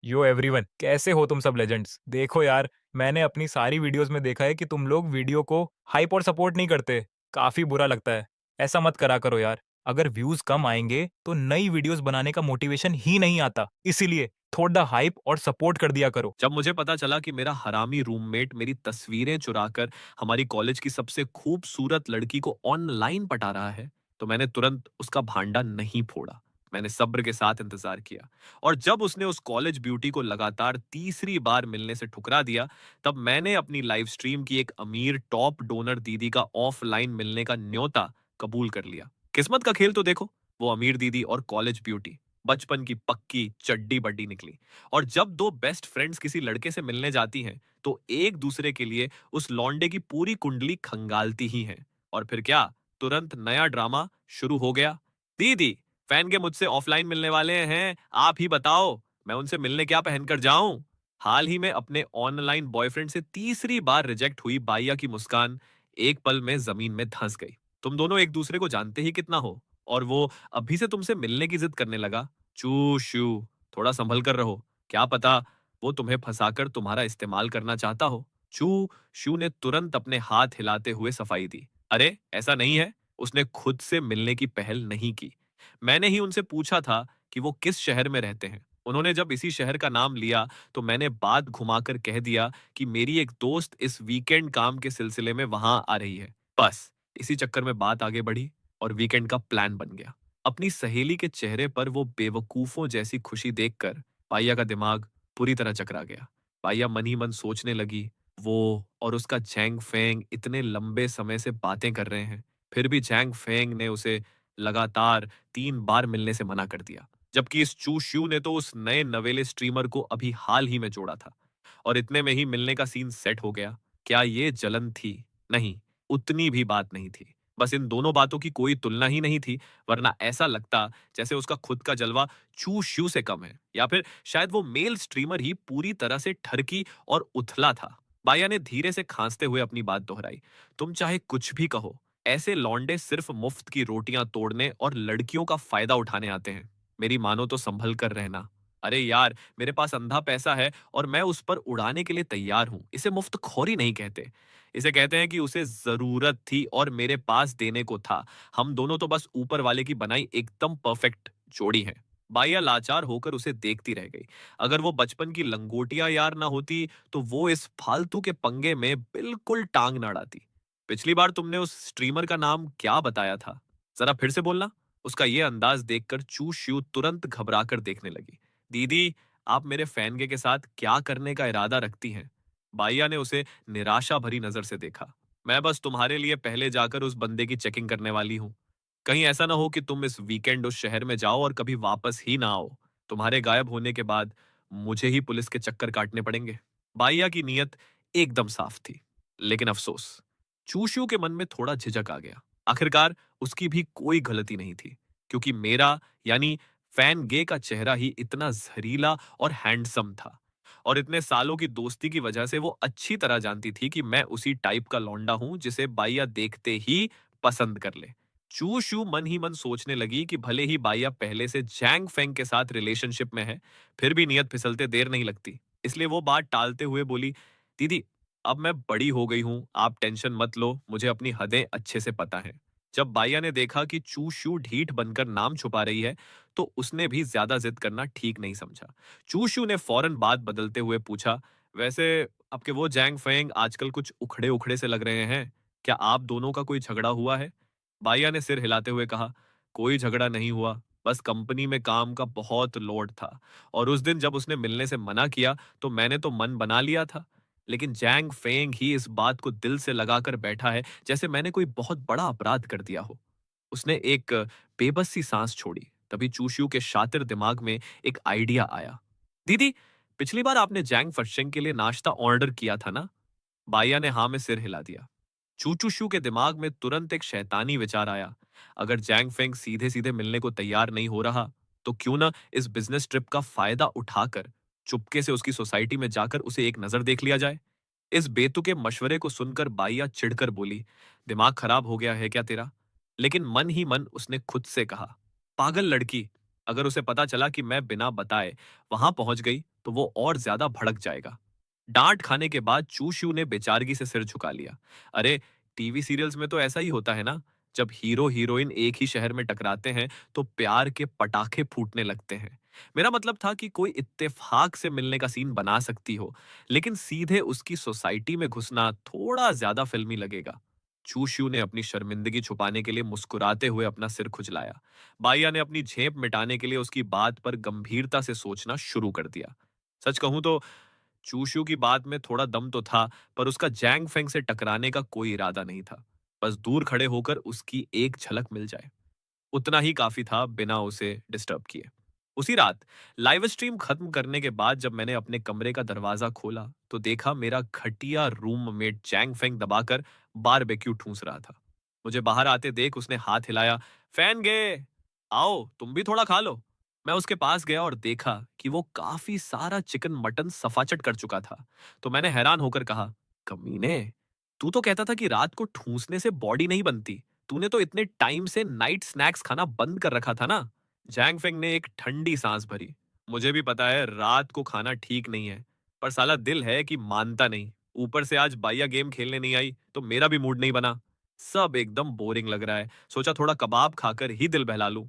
यो everyone, कैसे हो तुम सब लेजेंड्स? देखो यार, मैंने अपनी सारी वीडियोस में देखा है कि तुम लोग वीडियो को हाइप और सपोर्ट नहीं करते। काफी बुरा लगता है। ऐसा मत करा करो यार। अगर व्यूज कम आएंगे तो नई वीडियोस बनाने का मोटिवेशन ही नहीं आता। इसीलिए थोड़ा हाइप और सपोर्ट कर दिया करो। जब मुझे पता चला कि मेरा हरामी रूममेट मेरी तस्वीरें चुराकर हमारी कॉलेज की सबसे खूबसूरत लड़की को ऑनलाइन पटा रहा है, तो मैंने तुरंत उसका भांडा नहीं फोड़ा। मैंने सब्र के साथ इंतजार किया और जब उसने उस कॉलेज ब्यूटी को लगातार तीसरी बार मिलने से ठुकरा दिया, तब मैंने अपनी लाइव स्ट्रीम की एक अमीर टॉप डोनर दीदी का ऑफलाइन मिलने का न्योता कबूल कर लिया। किस्मत का खेल तो देखो, वो अमीर दीदी और कॉलेज ब्यूटी बचपन की पक्की चड्डी बड्डी निकली। और जब दो बेस्ट फ्रेंड्स किसी लड़के से मिलने जाती हैं, तो एक दूसरे के लिए उस लौंडे की पूरी कुंडली खंगालती ही हैं। और फिर क्या, तुरंत नया ड्रामा शुरू हो गया। दीदी, फैन के मुझसे ऑफलाइन मिलने वाले हैं, आप ही बताओ, मैं उनसे मिलने क्या पहनकर जाऊं? हाल ही में अपने ऑनलाइन बॉयफ्रेंड से तीसरी बार रिजेक्ट हुई बाइया की मुस्कान एक पल में जमीन में धंस गई। तुम दोनों एक दूसरे को जानते ही कितना हो, और वो अभी से तुमसे मिलने की जिद करने लगा। चू शू, थोड़ा संभल कर रहो। क्या पता वो तुम्हें फंसाकर तुम्हारा इस्तेमाल करना चाहता हो। चू शू ने तुरंत अपने हाथ हिलाते हुए सफाई दी। अरे ऐसा नहीं है, उसने खुद से मिलने की पहल नहीं की। मैंने ही उनसे पूछा था कि वो किस शहर में रहते हैं। उन्होंने जब इसी शहर का नाम लिया, तो मैंने बात घुमाकर कह दिया कि मेरी एक दोस्त इस वीकेंड काम के सिलसिले में वहां आ रही है। बस इसी चक्कर में बात आगे बढ़ी और वीकेंड का प्लान बन गया। अपनी सहेली के चेहरे पर वो बेवकूफों जैसी खुशी देखकर पाइया का दिमाग पूरी तरह चकरा गया। पाइया मन ही मन सोचने लगी, वो और उसका झैंग फेंग इतने लंबे समय से बातें कर रहे हैं, फिर भी झैंग फेंग ने उसे लगातार 3 बार मिलने से मना कर दिया, जबकि इस चू श्यू ने तो उस नए नवेले स्ट्रीमर को अभी हाल ही में जोड़ा था। और इतने में ही मिलने का सीन सेट हो गया। क्या ये जलन थी? नहीं, उतनी भी बात नहीं थी। बस इन दोनों बातों की कोई तुलना ही नहीं थी, वरना ऐसा लगता जैसे उसका खुद का जलवा चू श्यू से कम है, या फिर शायद वो मेल स्ट्रीमर ही पूरी तरह से ठरकी और उथला था। बाया ने धीरे से खांसते हुए अपनी बात दोहराई। तुम चाहे कुछ भी कहो, ऐसे लौंडे सिर्फ मुफ्त की रोटियां तोड़ने और लड़कियों का फायदा उठाने आते हैं। मेरी मानो तो संभल कर रहना। अरे यार, मेरे पास अंधा पैसा है और मैं उस पर उड़ाने के लिए तैयार हूं। इसे मुफ्तखोरी नहीं कहते, इसे कहते हैं कि उसे जरूरत थी और मेरे पास देने को था। हम दोनों तो बस ऊपर वाले की बनाई एकदम परफेक्ट जोड़ी हैं। बाइया लाचार होकर उसे देखती रह गई। अगर वो बचपन की लंगोटियां यार ना होती, तो वो इस फालतू के पंगे में बिल्कुल टांग ना अड़ाती। पिछली बार तुमने उस स्ट्रीमर का नाम क्या बताया था? जरा फिर से बोलना। उसका ये अंदाज देखकर चू श्यू तुरंत घबराकर देखने लगी। दीदी, आप मेरे फैनगे के साथ क्या करने का इरादा रखती हैं? बाइया ने उसे निराशा भरी नजर से देखा। मैं बस तुम्हारे लिए पहले जाकर उस बंदे की चेकिंग करने वाली हूँ। कहीं ऐसा ना हो कि तुम इस वीकेंड उस शहर में जाओ और कभी वापस ही ना आओ। तुम्हारे गायब होने के बाद मुझे ही पुलिस के चक्कर काटने पड़ेंगे। बाइया की नीयत एकदम साफ थी, लेकिन अफसोस, चूशू के मन में थोड़ा झिझक आ गया। आखिरकार उसकी भी कोई गलती नहीं थी, क्योंकि मेरा यानी फैन गे का चेहरा ही इतना जहरीला और हैंडसम था। और इतने सालों की दोस्ती की वजह से वो अच्छी तरह जानती थी कि मैं उसी टाइप का लौंडा हूं जिसे बाइया देखते ही पसंद कर ले। चू शू मन ही मन सोचने लगी कि भले ही बाइया पहले से जैंग फेंग के साथ रिलेशनशिप में है, फिर भी नियत फिसलते देर नहीं लगती। इसलिए वो बात टालते हुए बोली, दीदी, अब मैं बड़ी हो गई हूं, आप टेंशन मत लो, मुझे अपनी हदें अच्छे से पता है। जब बाइया ने देखा कि चू शू ढीठ बनकर नाम छुपा रही है, तो उसने भी ज्यादा जिद करना ठीक नहीं समझा। चूशू ने फौरन बात बदलते हुए पूछा, वैसे आपके वो जैंग फेंग आजकल कुछ उखड़े उखड़े से लग रहे हैं। क्या आप दोनों का कोई झगड़ा हुआ है? बाइया ने सिर हिलाते हुए कहा, कोई झगड़ा नहीं हुआ, बस कंपनी में काम का बहुत लोड था। और उस दिन जब उसने मिलने से मना किया, तो मैंने तो मन बना लिया था। लेकिन जैंग फेंग ही इस बात को दिल से लगाकर बैठा है, जैसे मैंने कोई बहुत बड़ा अपराध कर दिया हो। उसने एक बेबस सी सांस छोड़ी। तभी चूशू के शातिर दिमाग में एक आइडिया आया। दीदी, पिछली बार आपने जैंग फर्शेंग के लिए नाश्ता ऑर्डर किया था ना? बाइया ने हाँ में सिर हिला दिया। चूचूशू के दिमाग में तुरंत एक शैतानी विचार आया। अगर जैंग फेंग सीधे सीधे मिलने को तैयार नहीं हो रहा, तो क्यों ना इस बिजनेस ट्रिप का फायदा उठाकर चुपके से उसकी सोसाइटी में जाकर उसे एक नजर देख लिया जाए। इस बेतुके मशवरे को सुनकर बाइया चिढ़कर बोली, दिमाग खराब हो गया है क्या तेरा? लेकिन मन ही मन उसने खुद से कहा, पागल लड़की, अगर उसे पता चला कि मैं बिना बताए वहां पहुंच गई तो वो और ज्यादा भड़क जाएगा। डांट खाने के बाद चूशू ने बेचारगी से सिर झुका लिया। अरे, टीवी सीरियल्स में तो ऐसा ही होता है ना। जब हीरो हीरोइन एक ही शहर में टकराते हैं तो प्यार के पटाखे फूटने लगते हैं। मेरा मतलब था कि कोई इत्तेफाक से मिलने का सीन बना सकती हो, लेकिन सीधे उसकी सोसाइटी में घुसना थोड़ा ज्यादा फिल्मी लगेगा। चूशू ने अपनी शर्मिंदगी छुपाने के लिए मुस्कुराते हुए अपना सिर खुजलाया। बाइया ने अपनी झेप मिटाने के लिए उसकी बात पर गंभीरता से सोचना शुरू कर दिया। सच कहूं तो चूशू की बात में थोड़ा दम तो था, पर उसका जैंग फेंग से टकराने का कोई इरादा नहीं था। बस दूर खड़े होकर उसकी एक झलक मिल जाए, उतना ही काफी था बिना उसे डिस्टर्ब किए। उसी रात लाइव स्ट्रीम खत्म करने के बाद जब मैंने अपने कमरे का दरवाजा खोला तो देखा मेरा घटिया रूममेट जैंग फेंग दबाकर बारबेक्यू ठूंस रहा था। मुझे बाहर आते देख उसने हाथ हिलाया। फैन गे, आओ तुम भी थोड़ा खा लो। मैं उसके पास गया और देखा कि वो काफी सारा चिकन मटन सफाचट कर चुका था। तो मैंने हैरान होकर कहा, कमीने, तू तो कहता था कि रात को ठूंसने से बॉडी नहीं बनती। तूने तो इतने टाइम से नाइट स्नैक्स खाना बंद कर रखा था ना। जैंग फेंग ने एक ठंडी सांस भरी। मुझे भी पता है रात को खाना ठीक नहीं है, पर साला दिल है कि मानता नहीं। ऊपर से आज बाइया गेम खेलने नहीं आई तो मेरा भी मूड नहीं बना। सब एकदम बोरिंग लग रहा है, सोचा थोड़ा कबाब खाकर ही दिल बहला लूं।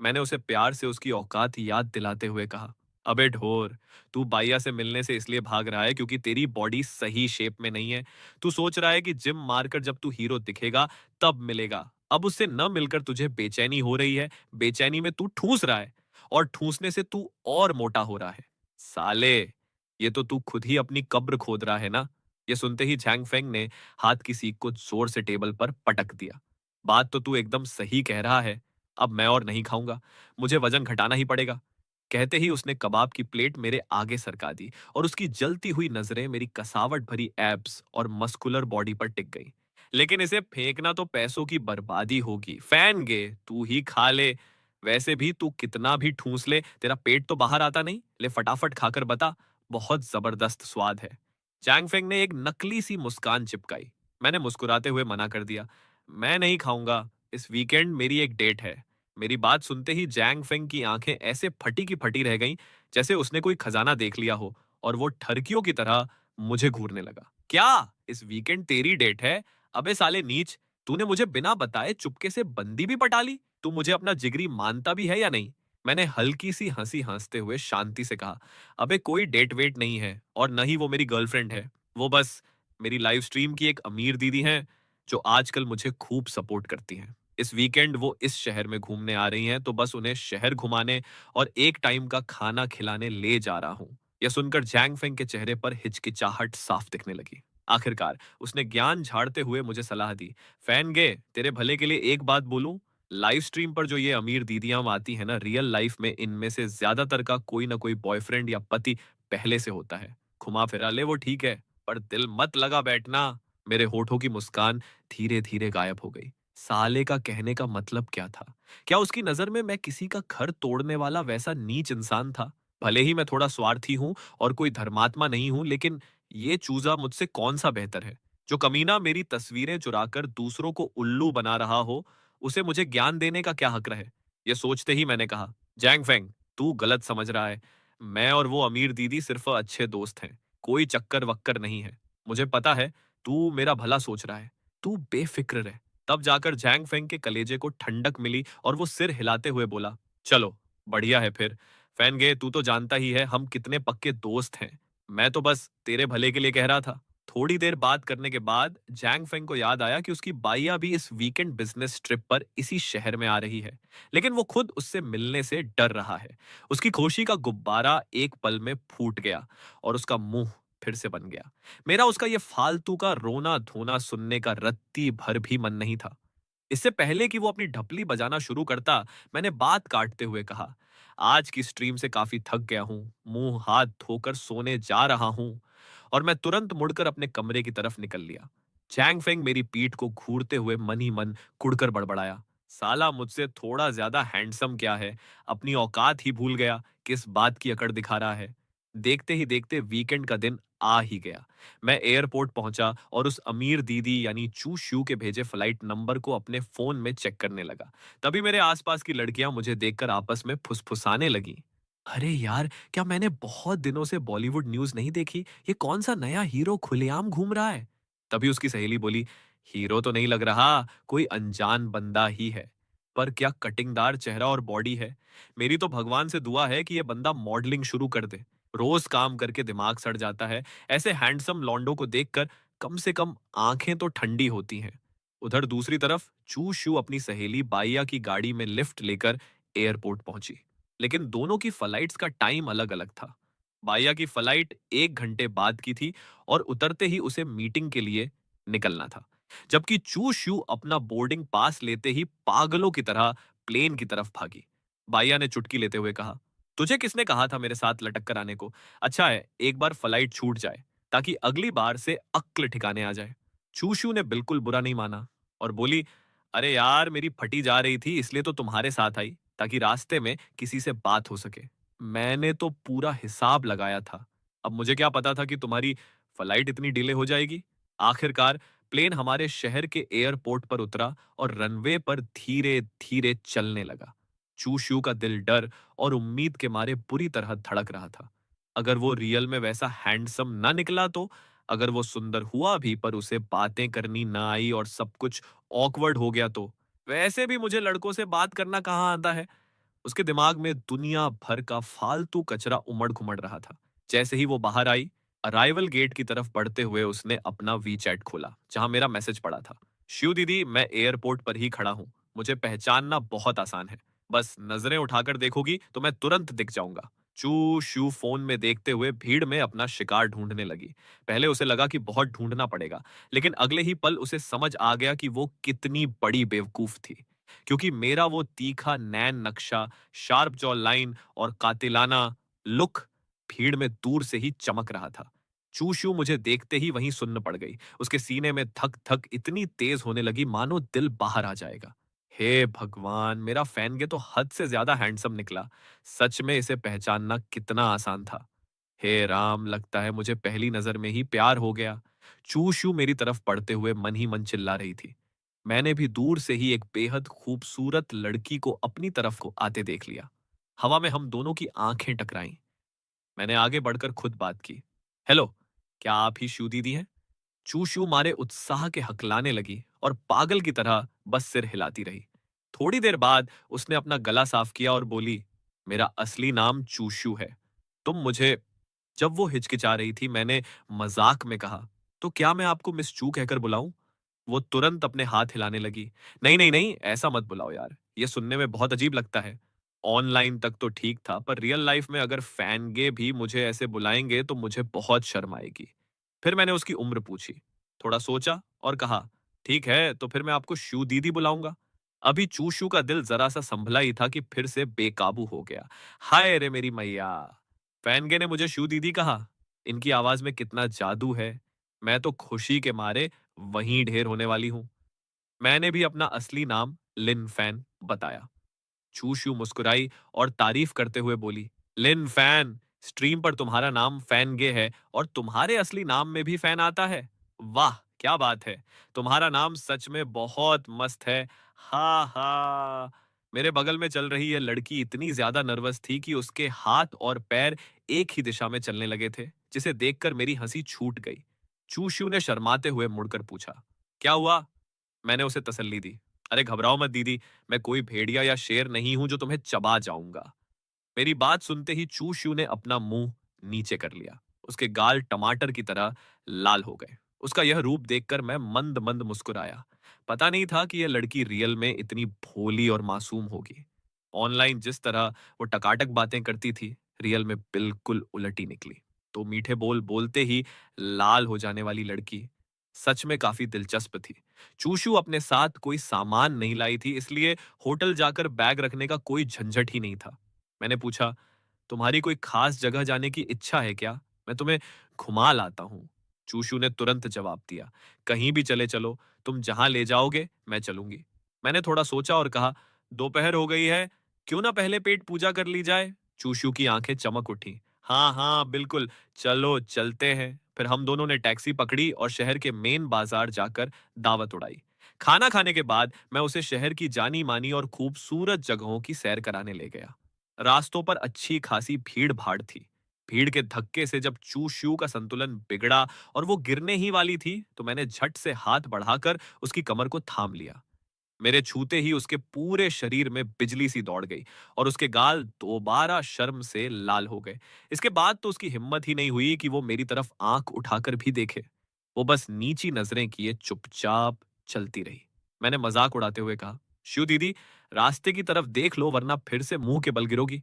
मैंने उसे प्यार से उसकी औकात याद दिलाते हुए कहा, अबे ढोर, तू बाइया से मिलने से इसलिए भाग रहा है क्योंकि तेरी बॉडी सही शेप में नहीं है। तू सोच रहा है कि जिम मारकर जब तू हीरो दिखेगा तब मिलेगा। अब उससे न मिलकर तुझे बेचैनी हो रही है, बेचैनी में तू ठूस रहा है, और ठूसने से तू और मोटा हो रहा है। साले, ये तो तू खुद ही अपनी कब्र खोद रहा है ना। ये सुनते ही झैंग फेंग ने हाथ की सीख को जोर से टेबल पर पटक दिया। बात तो तू एकदम सही कह रहा है। अब मैं और नहीं खाऊंगा, मुझे वजन घटाना ही पड़ेगा। कहते ही उसने कबाब की प्लेट मेरे आगे सरका दी और उसकी जलती हुई नजरें मेरी कसावट भरी एब्स और मस्कुलर बॉडी पर टिक गई। लेकिन इसे फेंकना तो पैसों की बर्बादी होगी। फैन गे, तू ही खा ले। वैसे भी तू कितना भी ठूस ले तेरा पेट तो बाहर आता नहीं। ले फटाफट खाकर बता, बहुत जबरदस्त स्वाद है। जैंग फेंग ने एक नकली सी मुस्कान चिपकाई। मैंने मुस्कुराते हुए मना कर दिया, मैं नहीं खाऊंगा, इस वीकेंड मेरी एक डेट है। मेरी बात सुनते ही जैंग फेंग की आंखें ऐसे फटी की फटी रह गईं, जैसे उसने कोई खजाना देख लिया हो, और वो ठरकियों की तरह मुझे घूरने लगा। क्या इस वीकेंड तेरी डेट है? अबे साले नीच, तूने मुझे बिना बताए चुपके से बंदी भी पटा ली। तू मुझे अपना जिगरी मानता भी है या नहीं? मैंने हल्की सी हंसी हंसते हुए शांति से कहा, अबे कोई डेट वेट नहीं है और न ही वो मेरी गर्लफ्रेंड है। वो बस मेरी लाइव स्ट्रीम की एक अमीर दीदी हैं जो आजकल मुझे खूब सपोर्ट करती हैं। इस वीकेंड वो इस शहर में घूमने आ रही हैं, तो बस उन्हें शहर घुमाने और एक टाइम का खाना खिलाने ले जा रहा हूँ। यह सुनकर जैंग फेंग के चेहरे पर हिचकिचाहट साफ दिखने लगी। आखिरकार उसने ज्ञान झाड़ते हुए मुझे सलाह दी, फैन गे, तेरे भले के लिए एक बात बोलूं, लाइव स्ट्रीम पर जो ये अमीर दीदियां आती है ना, रियल लाइफ में इनमें से ज्यादातर का कोई ना कोई बॉयफ्रेंड या पति पहले से होता है। घुमा फिरा ले वो ठीक है, पर दिल मत लगा बैठना। मेरे होठों की मुस्कान धीरे धीरे गायब हो गई। साले का कहने का मतलब क्या था? क्या उसकी नजर में मैं किसी का घर तोड़ने वाला वैसा नीच इंसान था? भले ही मैं थोड़ा स्वार्थी हूं और कोई धर्मात्मा नहीं हूं, लेकिन ये चूजा मुझसे कौन सा बेहतर है? जो कमीना मेरी तस्वीरें चुराकर दूसरों को उल्लू बना रहा हो, उसे मुझे ज्ञान देने का क्या हक रहे? ये सोचते ही मैंने कहा, जैंग फेंग, तू गलत समझ रहा है। मैं और वो अमीर दीदी सिर्फ अच्छे दोस्त हैं, कोई चक्कर वक्कर नहीं है। मुझे पता है तू मेरा भला सोच रहा है, तू बेफिक्र रह। तब जाकर जैंग फेंग के कलेजे को ठंडक मिली और वो सिर हिलाते हुए बोला, चलो बढ़िया है फिर। फैन गे, तू तो जानता ही है हम कितने पक्के दोस्त हैं। मैं तो बस तेरे भले के लिए कह रहा था। थोड़ी देर बात करने के बाद जैंग फेंग को याद आया कि उसकी बाइया भी इस वीकेंड बिजनेस ट्रिप पर इसी शहर में आ रही है, लेकिन वो खुद उससे मिलने से डर रहा है। उसकी खुशी का गुब्बारा एक पल में फूट गया और उसका मुंह फिर से बन गया। मेरा उसका ये फालतू का रोना धोना सुनने का रत्ती भर भी मन नहीं था। इससे पहले कि वो अपनी ढपली बजाना शुरू करता, मैंने बात काटते हुए कहा, आज की स्ट्रीम से काफी थक गया हूं, मुंह हाथ धोकर सोने जा रहा हूं। और मैं तुरंत मुड़कर अपने कमरे की तरफ निकल लिया। चैंग फेंग मेरी पीठ को घूरते हुए मन ही मन कुड़कर बड़बड़ाया, साला मुझसे थोड़ा ज्यादा हैंडसम क्या है, अपनी औकात ही भूल गया, किस बात की अकड़ दिखा रहा है। देखते ही देखते वीकेंड का दिन आ ही गया। मैं एयरपोर्ट पहुंचा और उस अमीर दीदी यानी चू शू के भेजे फ्लाइट नंबर को अपने फोन में चेक करने लगा। तभी मेरे आसपास की लड़कियां मुझे देखकर आपस में फुसफुसाने लगी। अरे यार, क्या मैंने बहुत दिनों से बॉलीवुड न्यूज़ नहीं देखी? ये कौन-सा नया हीरो खुलेआम घूम रहा है? तभी उसकी सहेली बोली, हीरो तो नहीं लग रहा, कोई अनजान बंदा ही है। पर क्या कटिंगदार चेहरा और बॉडी है। मेरी तो भगवान से दुआ है कि ये बंदा मॉडलिंग शुरू कर दे। रोज काम करके दिमाग सड़ जाता है। ऐसे हैंडसम लौंडों को देखकर कम से कम आंखें तो ठंडी होती हैं। उधर दूसरी तरफ चू शू अपनी सहेली बाइया की गाड़ी में लिफ्ट लेकर एयरपोर्ट पहुंची। लेकिन दोनों की फ्लाइट्स का टाइम अलग-अलग था। बाइया की फ्लाइट 1 घंटे बाद की थी और उतरते ही उसे मीटिंग के लिए निकलना था। जबकि चू शू अपना बोर्डिंग पास लेते ही पागलों की तरह प्लेन की तरफ भागी। बाइया ने चुटकी लेते हुए कहा, तुझे किसने कहा था मेरे साथ लटक कर आने को? अच्छा है, एक बार फ्लाइट छूट जाए, ताकि अगली बार से अक्ल ठिकाने आ जाए। चू शू ने बिल्कुल बुरा नहीं माना और बोली, अरे यार, मेरी फटी जा रही थी इसलिए तो तुम्हारे साथ आई, ताकि रास्ते में किसी से बात हो सके। मैंने तो पूरा हिसाब लगाया था। अब मुझे क्या पता था कि तुम्हारी फ्लाइट इतनी डिले हो जाएगी। आखिरकार प्लेन हमारे शहर के एयरपोर्ट पर उतरा और रनवे पर धीरे धीरे चलने लगा। चू शू का दिल डर और उम्मीद के मारे बुरी तरह धड़क रहा था। अगर वो रियल में वैसा हैंडसम ना निकला तो, अगर वो सुंदर हुआ भी पर उसे बातें करनी ना आई और सब कुछ ऑकवर्ड हो गया तो, वैसे भी मुझे लड़कों से बात करना कहाँ आता है। उसके दिमाग में दुनिया भर का फालतू कचरा उमड़ घुमड़ रहा था। जैसे ही वो बाहर आई, अराइवल गेट की तरफ बढ़ते हुए उसने अपना वी चैट खोला, जहां मेरा मैसेज पड़ा था। शिव दीदी, मैं एयरपोर्ट पर ही खड़ा हूँ। मुझे पहचानना बहुत आसान है। बस नजरें उठाकर देखोगी तो मैं तुरंत दिख जाऊंगा। चू शू फोन में देखते हुए भीड़ में अपना शिकार ढूंढने लगी। पहले उसे लगा कि बहुत ढूंढना पड़ेगा, लेकिन अगले ही पल उसे समझ आ गया कि वो कितनी बड़ी बेवकूफ थी। क्योंकि मेरा वो तीखा नैन नक्शा, शार्प जॉ लाइन और कातिलाना लुक भीड़ में दूर से ही चमक रहा था। चूशू मुझे देखते ही वहीं सुन्न पड़ गई। उसके सीने में धक धक इतनी तेज होने लगी मानो दिल बाहर आ जाएगा। हे भगवान, मेरा फैनगे तो हद से ज्यादा हैंडसम निकला। सच में इसे पहचानना कितना आसान था। हे राम, लगता है मुझे पहली नजर में ही प्यार हो गया। चूशू मेरी तरफ पड़ते हुए मन ही मन चिल्ला रही थी। मैंने भी दूर से ही एक बेहद खूबसूरत लड़की को अपनी तरफ को आते देख लिया। हवा में हम दोनों की आंखें टकराईं। मैंने आगे बढ़कर खुद बात की। हेलो, क्या आप ही शू दीदी हैं? चू-शू मारे उत्साह के हकलाने लगी और पागल की तरह बस सिर हिलाती रही। थोड़ी देर बाद उसने अपना गला साफ किया और बोली, मेरा असली नाम चूशू है। तुम मुझे जब वो हिचकिचा रही थी, मैंने मजाक में कहा, तो क्या मैं आपको मिस चू कहकर बुलाऊं? वो तुरंत अपने हाथ हिलाने लगी। नहीं नहीं नहीं, ऐसा मत बुलाओ यार, ये सुनने में बहुत अजीब लगता है। ऑनलाइन तक तो ठीक था, पर रियल लाइफ में अगर फैन गे भी मुझे ऐसे बुलाएंगे तो मुझे बहुत शर्म आएगी। फिर मैंने उसकी उम्र पूछी, थोड़ा सोचा और कहा, ठीक है, तो फिर मैं आपको शू दीदी बुलाऊंगा। अभी चू शू का दिल जरा सा संभला ही था कि फिर से बेकाबू हो गया। हाय रे मेरी मैया, फैनगे ने मुझे शू दीदी कहा। इनकी आवाज में कितना जादू है। मैं तो खुशी के मारे वहीं ढेर होने वाली हूं। मैंने भी अपना असली नाम लिन फैन बताया। चू शू मुस्कुराई और तारीफ करते हुए बोली, लिन फैन, स्ट्रीम पर तुम्हारा नाम फैन गे है और तुम्हारे असली नाम में भी फैन आता है। वाह, क्या बात है। तुम्हारा नाम सच में बहुत मस्त है। हा हा। मेरे बगल में चल रही यह लड़की इतनी ज्यादा नर्वस थी कि उसके हाथ और पैर एक ही दिशा में चलने लगे थे, जिसे देखकर मेरी हंसी छूट गई। चूशू ने शर्माते हुए मुड़कर पूछा, क्या हुआ? मैंने उसे तसल्ली दी। अरे घबराओ मत दीदी, मैं कोई भेड़िया या शेर नहीं हूं जो तुम्हें चबा जाऊंगा। मेरी बात सुनते ही चूशू ने अपना मुंह नीचे कर लिया। उसके गाल टमाटर की तरह लाल हो गए। उसका यह रूप देखकर मैं मंद मंद मुस्कुराया। पता नहीं था कि यह लड़की रियल में इतनी भोली और मासूम होगी। ऑनलाइन जिस तरह वो टकाटक बातें करती थी, रियल में बिल्कुल उलट ही निकली। तो मीठे बोल बोलते ही लाल हो जाने वाली लड़की सच में काफी दिलचस्प थी। चूशू अपने साथ कोई सामान नहीं लाई थी, इसलिए होटल जाकर बैग रखने का कोई झंझट ही नहीं था। मैंने पूछा, तुम्हारी कोई खास जगह जाने की इच्छा है क्या? मैं तुम्हें घुमा लाता हूँ। चूशू ने तुरंत जवाब दिया, कहीं भी चले चलो, तुम जहां ले जाओगे मैं चलूंगी। मैंने थोड़ा सोचा और कहा, दोपहर हो गई है, क्यों ना पहले पेट पूजा कर ली जाए? चूशू की आंखें चमक उठी। हाँ हाँ बिल्कुल, चलो चलते हैं। फिर हम दोनों ने टैक्सी पकड़ी और शहर के मेन बाजार जाकर दावत उड़ाई। खाना खाने के बाद मैं उसे शहर की जानी मानी और खूबसूरत जगहों की सैर कराने ले गया। रास्तों पर अच्छी खासी भीड़ भाड़ थी। भीड़ के धक्के से जब चू शू का संतुलन बिगड़ा और वो गिरने ही वाली थी, तो मैंने झट से हाथ बढ़ाकर उसकी कमर को थाम लिया। मेरे छूते ही उसके पूरे शरीर में बिजली सी दौड़ गई और उसके गाल दोबारा शर्म से लाल हो गए। इसके बाद तो उसकी हिम्मत ही नहीं हुई कि वो मेरी तरफ आंख उठाकर भी देखे। वो बस नीची नजरें किए चुपचाप चलती रही। मैंने मजाक उड़ाते हुए कहा, शिव दीदी, रास्ते की तरफ देख लो वरना फिर से मुंह के बल गिरोगी।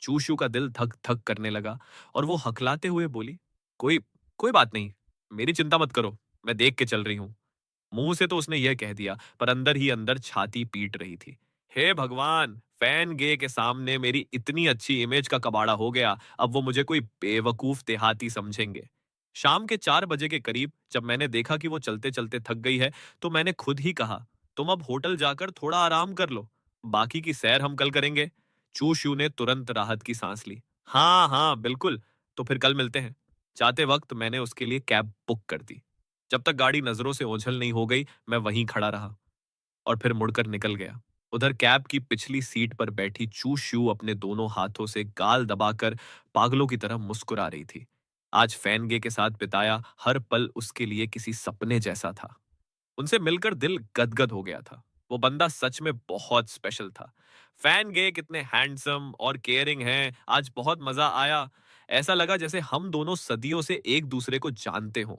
चूशू का दिल धक धक करने लगा और वो हकलाते हुए बोली, कोई कोई बात नहीं, मेरी चिंता मत करो, मैं देख के चल रही हूँ। मुंह से तो उसने यह कह दिया, पर अंदर ही अंदर छाती पीट रही थी। हे भगवान, फैन गे के सामने मेरी इतनी अच्छी इमेज का कबाड़ा हो गया, अब वो मुझे कोई बेवकूफ देहाती समझेंगे। शाम के 4 बजे के करीब जब मैंने देखा कि वो चलते चलते थक गई है, तो मैंने खुद ही कहा, तुम अब होटल जाकर थोड़ा आराम कर लो, बाकी की सैर हम कल करेंगे। चूशू ने तुरंत राहत की सांस ली। हाँ हाँ बिल्कुल, तो फिर कल मिलते हैं। जाते वक्त मैंने उसके लिए कैब बुक कर दी। जब तक गाड़ी नजरों से ओझल नहीं हो गई, मैं वहीं खड़ा रहा और फिर मुड़कर निकल गया। उधर कैब की पिछली सीट पर बैठी चू शू अपने दोनों हाथों से गाल दबाकर पागलों की तरह मुस्कुरा रही थी। आज फैनगे के साथ बिताया हर पल उसके लिए किसी सपने जैसा था। उनसे मिलकर दिल गदगद हो गया था। वो बंदा सच में बहुत स्पेशल था। फैन गे कितने हैंडसम और केयरिंग हैं, आज बहुत मजा आया। ऐसा लगा जैसे हम दोनों सदियों से एक दूसरे को जानते हों।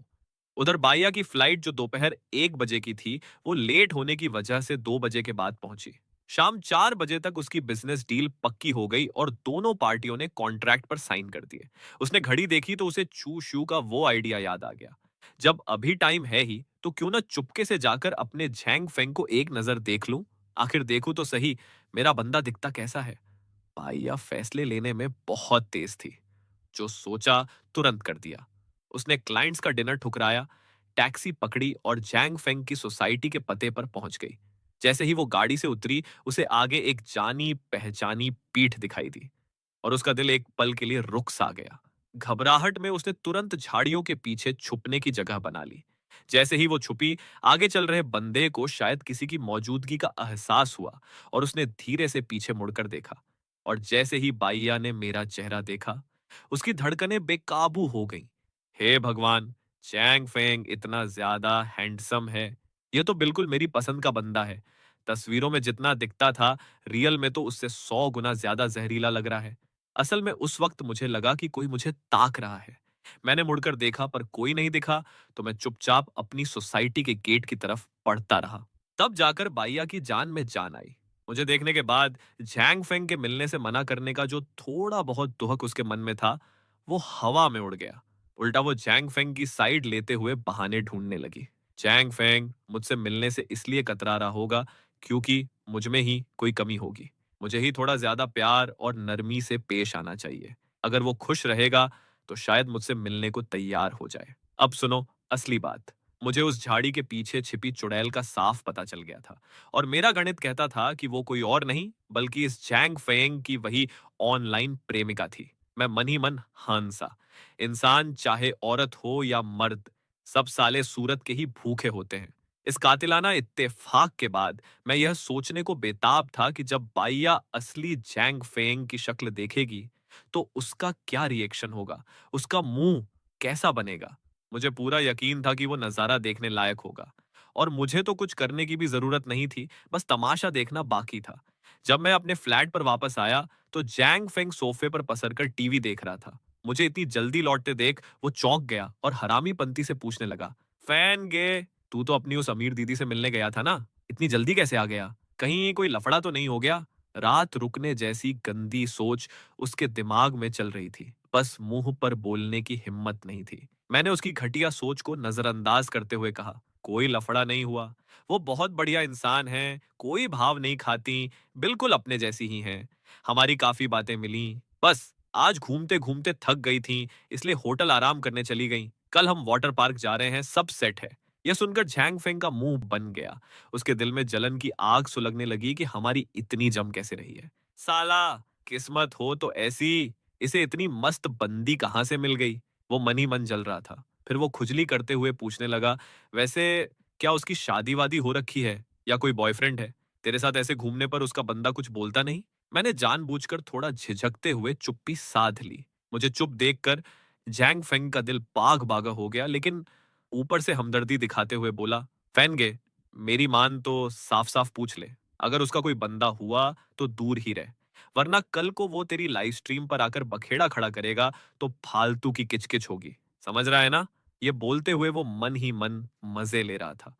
उधर बाइया की फ्लाइट जो दोपहर 1 बजे की थी, वो लेट होने की वजह से 2 बजे के बाद पहुंची। शाम 4 बजे तक उसकी बिजनेस डील पक्की हो गई और दोनों पार्टियों ने कॉन्ट्रैक्ट पर साइन कर दिए। उसने घड़ी देखी तो उसे चू शू का वो आइडिया याद आ गया, जब अभी टाइम है ही तो क्यों ना चुपके से जाकर अपने झैंग फेंग को एक नजर देख लूं। आखिर देखूं तो सही, मेरा बंदा दिखता कैसा है। पाइया फैसले लेने में बहुत तेज थी। जो सोचा तुरंत कर दिया। उसने क्लाइंट्स का डिनर ठुकराया, टैक्सी पकड़ी और जैंग फेंग की सोसाइटी के पते पर पहुंच गई। जैसे ही वो गाड़ी से उतरी, उसे आगे एक जानी पहचानी पीठ दिखाई दी और उसका दिल एक पल के लिए रुक सा गया। घबराहट में उसने तुरंत झाड़ियों के पीछे छुपने की जगह बना ली। जैसे ही वो छुपी, आगे चल रहे बंदे को शायद किसी की मौजूदगी का एहसास हुआ और उसने धीरे से पीछे मुड़कर देखा। और जैसे ही बाइया ने मेरा चेहरा देखा, उसकी धड़कनें बेकाबू हो गईं। हे भगवान, चैंग फेंग इतना ज्यादा हैंडसम है। ये तो बिल्कुल मेरी पसंद का बंदा है। तस्वीरों में जितना दिखता था, रियल में तो उससे 100 गुना ज्यादा जहरीला लग रहा है। असल में उस वक्त मुझे लगा कि कोई मुझे ताक रहा है। मैंने मुड़कर देखा पर कोई नहीं दिखा, तो मैं चुपचाप अपनी सोसाइटी के गेट की तरफ बढ़ता रहा। तब जाकर बाइया की जान में जान आई। मुझे देखने के बाद झैंग फेंग के मिलने से मना करने का जो थोड़ा बहुत दुहक उसके मन में था, वो हवा में उड़ गया। उल्टा वो जैंग फेंग की साइड लेते हुए बहाने ढूंढने लगी। जैंग फेंग मुझसे मिलने से इसलिए कतरा रहा होगा क्योंकि मुझ में ही कोई कमी होगी। मुझे ही थोड़ा ज्यादा प्यार और नरमी से पेश आना चाहिए। अगर वो खुश रहेगा तो शायद मुझसे मिलने को तैयार हो जाए। अब सुनो असली बात। मुझे उस झाड़ी के पीछे छिपी चुड़ैल का साफ पता चल गया था और मेरा गणित कहता था कि वो कोई और नहीं बल्कि इस जैंग फेंग की वही ऑनलाइन प्रेमिका थी। मैं मन ही मन हंसा। इंसान चाहे औरत हो या मर्द, सब साले सूरत के ही भूखे होते हैं। इस कातिलाना इत्तेफाक के बाद मैं यह सोचने को बेताब था कि जब बाइया असली जैंग फेंग की शक्ल देखेगी तो उसका क्या रिएक्शन होगा, उसका मुंह कैसा बनेगा। मुझे पूरा यकीन था कि वो नजारा देखने लायक होगा और मुझे तो कुछ करने की भी जरूरत नहीं थी, बस तमाशा देखना बाकी था। जब मैं अपने फ्लैट पर वापस आया तो जैंग फेंग सोफे पर पसरकर टीवी देख रहा था। मुझे इतनी जल्दी लौटते देख वो चौंक गया और हरामी पंती से पूछने लगा, फैन गे, तू तो अपनी उस अमीर दीदी से मिलने गया था ना, इतनी जल्दी कैसे आ गया? कहीं कोई लफड़ा तो नहीं हो गया? रात रुकने जैसी गंदी सोच उसके दिमाग में चल रही थी, बस मुंह पर बोलने की हिम्मत नहीं थी। मैंने उसकी घटिया सोच को नजरअंदाज करते हुए कहा, कोई लफड़ा नहीं हुआ। वो बहुत बढ़िया इंसान है, कोई भाव नहीं खाती, बिल्कुल अपने जैसी ही हैं। हमारी काफी बातें मिली। बस आज घूमते घूमते थक गई थी, इसलिए होटल आराम करने चली गई। कल हम वाटर पार्क जा रहे हैं, सब सेट है। यह सुनकर झैंग फेंग का मुंह बन गया। उसके दिल में जलन की आग सुलगने लगी कि हमारी इतनी जम कैसे रही है। साला, किस्मत हो तो ऐसी, इसे इतनी मस्त बंदी कहां से मिल गई। वो मन ही मन जल रहा था। फिर वो खुजली करते हुए पूछने लगा, वैसे क्या उसकी शादी वादी हो रखी है या कोई बॉयफ्रेंड है? तेरे साथ ऐसे घूमने पर उसका बंदा कुछ बोलता नहीं? मैंने जानबूझकर थोड़ा झिझकते हुए चुप्पी साध ली। मुझे चुप देखकर जैंग फेंग का दिल बाग बागा हो गया, लेकिन ऊपर से हमदर्दी दिखाते हुए बोला, फैनगे, मेरी मान तो साफ साफ पूछ ले। अगर उसका कोई बंदा हुआ तो दूर ही रह, वरना कल को वो तेरी लाइव स्ट्रीम पर आकर बखेड़ा खड़ा करेगा तो फालतू की किचकिच होगी। समझ रहा है ना? ये बोलते हुए वो मन ही मन मजे ले रहा था।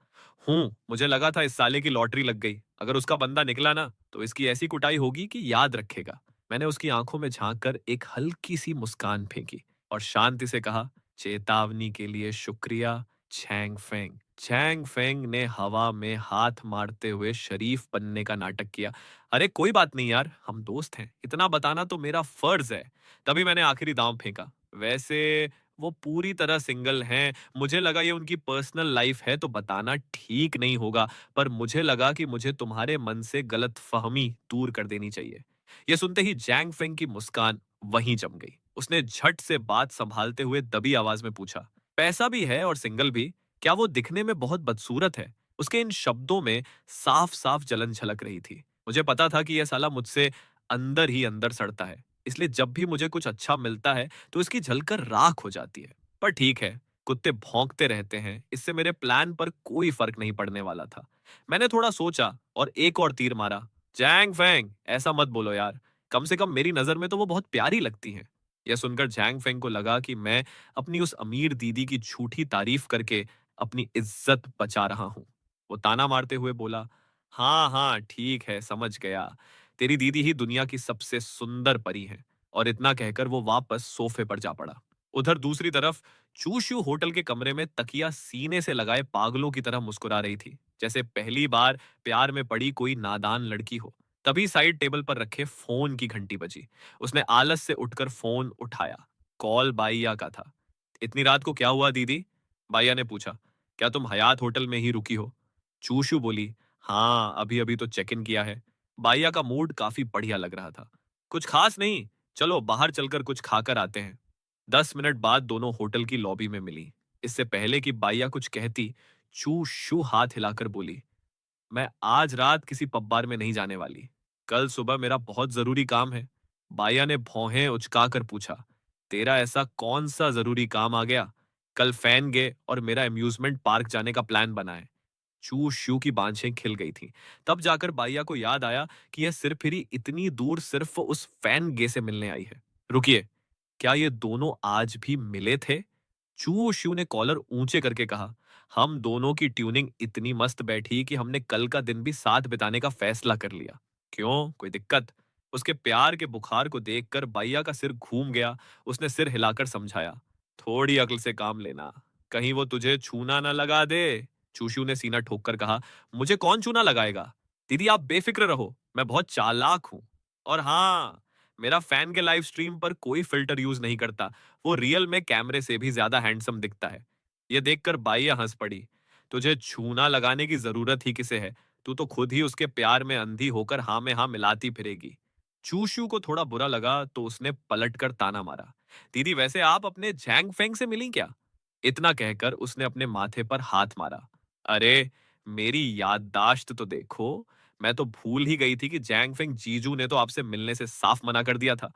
मुझे लगा था इस साले की लॉटरी लग गई। अगर उसका बंदा निकला ना तो इसकी ऐसी कुटाई होगी कि याद रखेगा। मैंने उसकी आंखों में झांक कर एक हल्की सी मुस्कान फेंकी और शांति से कहा, चेतावनी के लिए शुक्रिया छैंग फेंग। छैंग फेंग ने हवा में हाथ मारते हुए शरीफ बनने का नाटक किया। अरे कोई बात नहीं यार, हम दोस्त हैं, इतना बताना तो मेरा फर्ज है। तभी मैंने आखिरी दांव फेंका, वैसे वो पूरी तरह सिंगल हैं। मुझे लगा ये उनकी पर्सनल लाइफ है तो बताना ठीक नहीं होगा, पर मुझे लगा कि मुझे तुम्हारे मन से गलत फहमी दूर कर देनी चाहिए। ये सुनते ही जैंग फेंग की मुस्कान वहीं जम गई। उसने झट से बात संभालते हुए दबी आवाज में पूछा, पैसा भी है और सिंगल भी, क्या वो दिखने में बहुत बदसूरत है? उसके इन शब्दों में साफ साफ जलन झलक रही थी। मुझे पता था कि यह साला मुझसे अंदर ही अंदर सड़ता है, इसलिए जब भी मुझे कुछ अच्छा मिलता है तो इसकी झलकर राख हो जाती है। पर ठीक है, कुत्ते भौंकते रहते हैं, इससे मेरे प्लान पर कोई फर्क नहीं पड़ने वाला था। मैंने थोड़ा सोचा और एक और तीर मारा, जैंग फेंग, ऐसा मत बोलो यार, कम से कम मेरी नजर में तो वो बहुत प्यारी लगती हैं। यह सुनकर जैंग फेंग को लगा कि मैं अपनी उस अमीर दीदी की झूठी तारीफ करके अपनी इज्जत बचा रहा हूं। वो ताना मारते हुए बोला, हाँ हाँ ठीक है, समझ गया, तेरी दीदी ही दुनिया की सबसे सुंदर परी है। और इतना कहकर वो वापस सोफे पर जा पड़ा। उधर दूसरी तरफ चूशू होटल के कमरे में तकिया सीने से लगाए पागलों की तरह मुस्कुरा रही थी, जैसे पहली बार प्यार में पड़ी कोई नादान लड़की हो। तभी साइड टेबल पर रखे फोन की घंटी बजी। उसने आलस से उठकर फोन उठाया। कॉल बाइया का था। इतनी रात को क्या हुआ दीदी? बाइया ने पूछा। क्या तुम हयात होटल में ही रुकी हो? चूशू बोली, हाँ अभी अभी तो चेक इन किया है। बाइया का मूड काफी बढ़िया लग रहा था। कुछ खास नहीं, चलो बाहर चलकर कुछ खाकर आते हैं। 10 मिनट बाद दोनों होटल की लॉबी में मिली। इससे पहले कि बाइया कुछ कहती, चू शू हाथ हिलाकर बोली, मैं आज रात किसी पब बार में नहीं जाने वाली। कल सुबह मेरा बहुत जरूरी काम है। बाइया ने भौहें उचकाकर पूछा, तेरा ऐसा कौन सा जरूरी काम आ गया? कल फैन गए और मेरा अम्यूजमेंट पार्क जाने का प्लान बना है। चू शू की बांछें खिल गई थीं। तब जाकर बाइया को याद आया कि यह सिरफिरी इतनी दूर सिर्फ उस फैन गे से मिलने आई है। रुकिए, क्या ये दोनों आज भी मिले थे? चू शू ने कॉलर ऊंचे करके कहा, हम दोनों की ट्यूनिंग इतनी मस्त बैठी कि हमने कल का दिन भी साथ बिताने का फैसला कर लिया। क्यों, कोई दिक्कत? उसके प्यार के बुखार को देखकर बाइया का सिर घूम गया। उसने सिर हिलाकर समझाया, थोड़ी अक्ल से काम लेना, कहीं वो तुझे छूना ना लगा दे। चूशू ने सीना ठोक कर कहा, मुझे कौन चूना लगाएगा? दीदी आप बेफिक्र रहो, मैं बहुत चालाक हूं। और हाँ, मेरा फैन के लाइव स्ट्रीम पर कोई फिल्टर यूज नहीं करता। वो रियल में कैमरे से भी ज्यादा हैंडसम दिखता है। ये देखकर बाइया हंस पड़ी। तुझे छूना लगाने की जरूरत ही किसे है? तू तो खुद ही उसके प्यार में अंधी होकर हाँ में हाँ मिलाती फिरेगी। चूशू को थोड़ा बुरा लगा तो उसने पलटकर ताना मारा, दीदी वैसे आप अपने जैंग फेंग से मिली क्या? इतना कहकर उसने अपने माथे पर हाथ मारा। अरे, मेरी याददाश्त तो देखो, मैं तो भूल ही गई थी कि जैंग फेंग जीजू ने तो आपसे मिलने से साफ मना कर दिया था।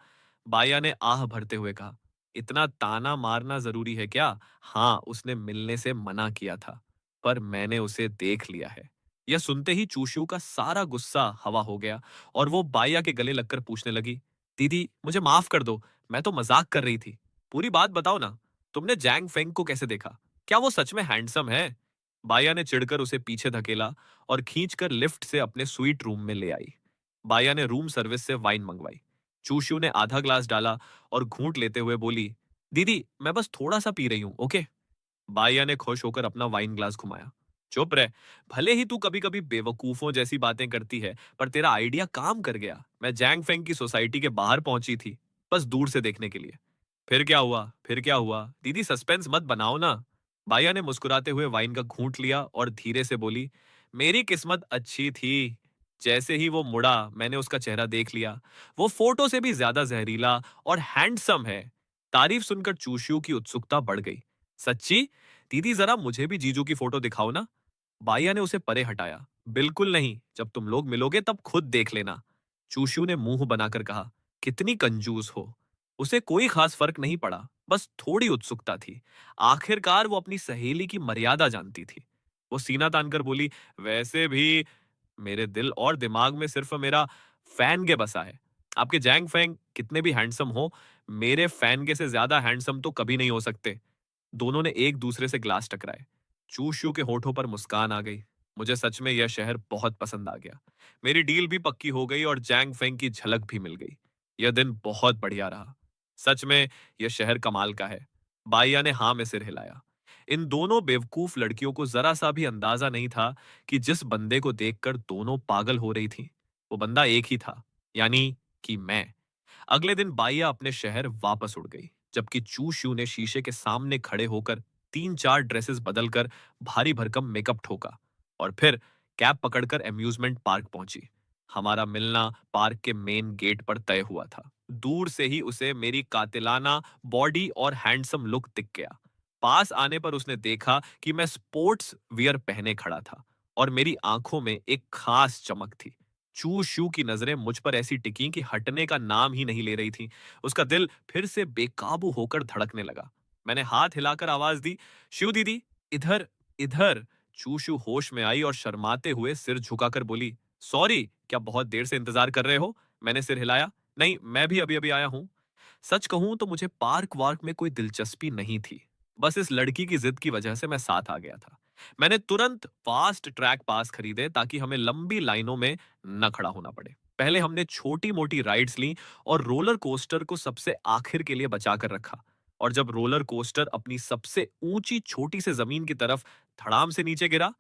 बाया ने आह भरते हुए कहा, इतना ताना मारना जरूरी है क्या? हाँ, उसने मिलने से मना किया था, पर मैंने उसे देख लिया है। यह सुनते ही चूशू का सारा गुस्सा हवा हो गया और वो बाया के गले लगकर पूछने लगी, दीदी मुझे माफ कर दो, मैं तो मजाक कर रही थी। पूरी बात बताओ ना, तुमने जैंग फेंग को कैसे देखा? क्या वो सच में हैंडसम है? बाया ने चिढ़कर उसे पीछे धकेला और खींचकर लिफ्ट से अपने स्वीट रूम में ले आई। बाया ने रूम सर्विस से वाइन मंगवाई। चूशू ने आधा ग्लास डाला और घूंट लेते हुए बोली, दीदी मैं बस थोड़ा सा पी रही हूं, ओके? बाया ने खुश होकर अपना वाइन ग्लास घुमाया। चुप रह, भले ही तू कभी कभी बेवकूफों जैसी बातें करती है, पर तेरा आइडिया काम कर गया। मैं जैंग फेंग की सोसाइटी के बाहर पहुंची थी, बस दूर से देखने के लिए। फिर क्या हुआ? फिर क्या हुआ? दीदी सस्पेंस मत बनाओ ना। बाया ने मुस्कुराते हुए वाइन का घूंट लिया और धीरे से बोली, मेरी किस्मत अच्छी थी। जैसे ही वो मुड़ा मैंने उसका चेहरा देख लिया। वो फोटो से भी ज्यादा जहरीला और हैंडसम है। तारीफ सुनकर चूशियों की उत्सुकता बढ़ गई। सच्ची? दीदी जरा मुझे भी जीजू की फोटो दिखाओ ना। बाइया ने उसे परे हटाया। बिल्कुल नहीं, जब तुम लोग मिलोगे तब खुद देख लेना। चूशू ने मुंह बनाकर कहा। कितनी कंजूस हो। उसे कोई खास फर्क नहीं पड़ा, बस थोड़ी उत्सुकता थी। आखिरकार वो अपनी सहेली की मर्यादा जानती थी। वो सीना तानकर बोली, वैसे भी मेरे दिल और दिमाग में सिर्फ मेरा फैनगे बसा है। आपके जैंग फैंग कितने भी हैंडसम हो, मेरे फैनगे से ज्यादा हैंडसम तो कभी नहीं हो सकते। दोनों ने एक दूसरे से ग्लास टकराए। चू के होठों पर मुस्कान आ गई। मुझे सच में यह शहर बहुत पसंद आ गया। मेरी डील भी पक्की हो गई और जैंग फेंग की झलक भी मिल गई। यह दिन बहुत बढ़िया रहा। सच में यह शहर कमाल का है। बाइया ने हाँ में सिर हिलाया। इन दोनों बेवकूफ लड़कियों को जरा सा भी अंदाजा नहीं था कि जिस बंदे को देखकर दोनों पागल हो रही थी, वो बंदा एक ही था, यानी कि मैं। अगले दिन बाइया अपने शहर वापस उड़ गई, जबकि चू शू ने शीशे के सामने खड़े होकर 3-4 ड्रेसेस बदलकर भारी भरकम मेकअप ठोका और फिर कैब पकड़कर अम्यूजमेंट पार्क पहुंची। हमारा मिलना पार्क के मेन गेट पर तय हुआ था। दूर से ही उसे मेरी कातिलाना बॉडी और हैंडसम लुक दिख गया। पास आने पर उसने देखा कि मैं स्पोर्ट्स वियर पहने खड़ा था और मेरी आंखों में एक खास चमक थी। चू शू की नजरें मुझ पर ऐसी टिकी कि हटने का नाम ही नहीं ले रही थी। उसका दिल फिर से बेकाबू होकर धड़कने लगा। मैंने हाथ हिलाकर आवाज दी, शिव दीदी, इधर, इधर। चू शू होश में आई और शर्माते हुए सिर झुकाकर बोली, सॉरी, क्या बहुत देर से इंतजार कर रहे हो? मैंने सिर हिलाया। नहीं, मैं भी अभी अभी आया हूं। सच कहूं तो मुझे पार्क वार्क में कोई दिलचस्पी नहीं थी। बस इस लड़की की जिद की वजह से मैं साथ आ गया था। मैंने तुरंत फास्ट ट्रैक पास खरीदे ताकि हमें लंबी लाइनों में न खड़ा होना पड़े। पहले हमने छोटी मोटी राइड्स ली और रोलर कोस्टर को सबसे आखिर के लिए बचा कर रखा। और जब रोलर कोस्टर अपनी सबसे ऊंची छोटी से जमीन की तरफ धड़ाम से नीचे गिरा,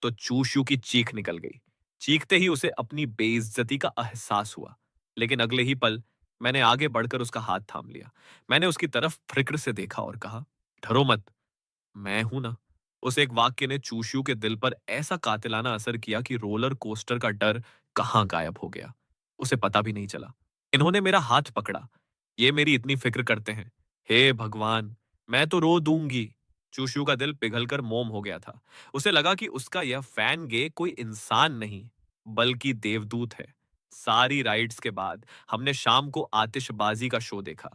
तो चूशू की चीख निकल गई। चीखते ही उसे अपनी बेइज्जती का एहसास हुआ। लेकिन अगले ही पल मैंने आगे बढ़कर उसका हाथ थाम लिया। मैंने उसकी तरफ फिक्र से देखा और कहा, डरो मत, मैं हूं ना। उस एक वाक्य ने चूशू के दिल पर ऐसा कातिलाना असर किया कि रोलर कोस्टर का डर कहां गायब हो गया, उसे पता भी नहीं चला। इन्होंने मेरा हाथ पकड़ा। ये मेरी इतनी फिक्र करते हैं। हे भगवान, मैं तो रो दूंगी। चूशू का दिल पिघलकर मोम हो गया था। उसे लगा कि उसका यह फैन गे कोई इंसान नहीं, बल्कि देवदूत है। सारी राइड्स के बाद हमने शाम को आतिशबाजी का शो देखा।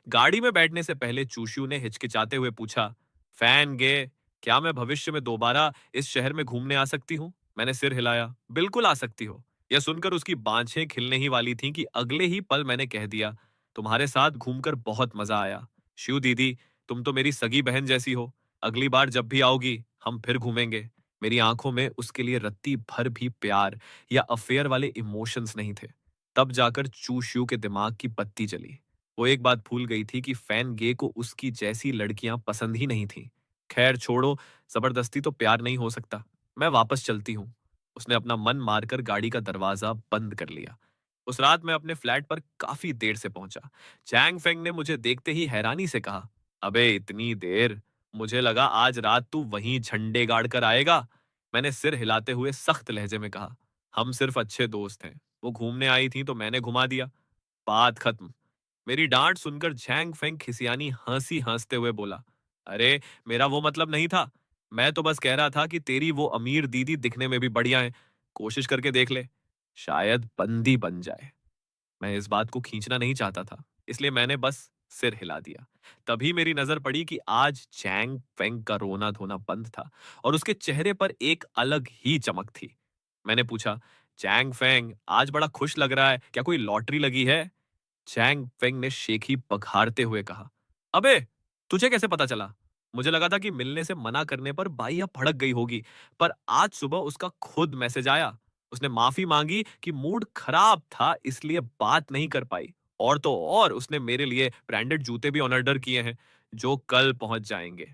गाड़ी में बैठने से पहले चूशू ने हिचकिचाते हुए पूछा, फैन गे, क्या मैं भविष्य में दोबारा इस शहर में घूमने आ सकती हूँ? मैंने सिर हिलाया। बिल्कुल आ सकती हो। यह सुनकर उसकी बांछें खिलने ही वाली थीं कि अगले ही पल मैंने कह दिया, तुम्हारे साथ घूमकर बहुत मजा आया। शिव दीदी, तुम तो मेरी सगी बहन जैसी हो। अगली बार जब भी आओगी, हम फिर घूमेंगे। मेरी आंखों में उसके लिए रत्ती भर भी प्यार या अफेयर वाले इमोशंस नहीं थे। तब जाकर चू शू के दिमाग की बत्ती जली। वो एक बात भूल गई थी कि फैन गे को उसकी जैसी लड़कियां पसंद ही नहीं थीं। खैर छोड़ो, जबरदस्ती तो प्यार नहीं हो सकता। मैं वापस चलती हूँ। उसने अपना मन मारकर गाड़ी का दरवाजा बंद कर लिया। उस रात मैं अपने फ्लैट पर काफी देर से पहुंचा। चैंग फेंग ने मुझे देखते ही हैरानी से कहा, अबे इतनी देर, मुझे लगा आज रात तू वहीं झंडे गाड़ कर आएगा। मैंने सिर हिलाते हुए सख्त लहजे में कहा, हम सिर्फ अच्छे दोस्त हैं। वो घूमने आई थी तो मैंने घुमा दिया। बात खत्म। मेरी डांट सुनकर झैंग फेंग खिसियानी हंसी हंसते हुए बोला, अरे मेरा वो मतलब नहीं था। मैं तो बस कह रहा था कि तेरी वो अमीर दीदी दिखने में भी बढ़िया है। कोशिश करके देख ले, शायद बंदी बन जाए। मैं इस बात को खींचना नहीं चाहता था, इसलिए मैंने बस सिर हिला दिया। तभी मेरी नजर पड़ी कि आज चैंग फेंग का रोना धोना बंद था और उसके चेहरे पर एक अलग ही चमक थी। मैंने पूछा, चैंग फेंग, आज बड़ा खुश लग रहा है, क्या कोई लॉटरी लगी है? चैंग फेंग ने शेखी पखारते हुए कहा, अबे तुझे कैसे पता चला? मुझे लगा था कि मिलने से मना करने पर बाइया भड़क गई होगी, पर आज सुबह उसका खुद मैसेज आया। उसने माफी मांगी कि मूड खराब था इसलिए बात नहीं कर पाई। और तो और उसने मेरे लिए ब्रांडेड जूते भी ऑर्डर किए हैं, जो कल पहुंच जाएंगे।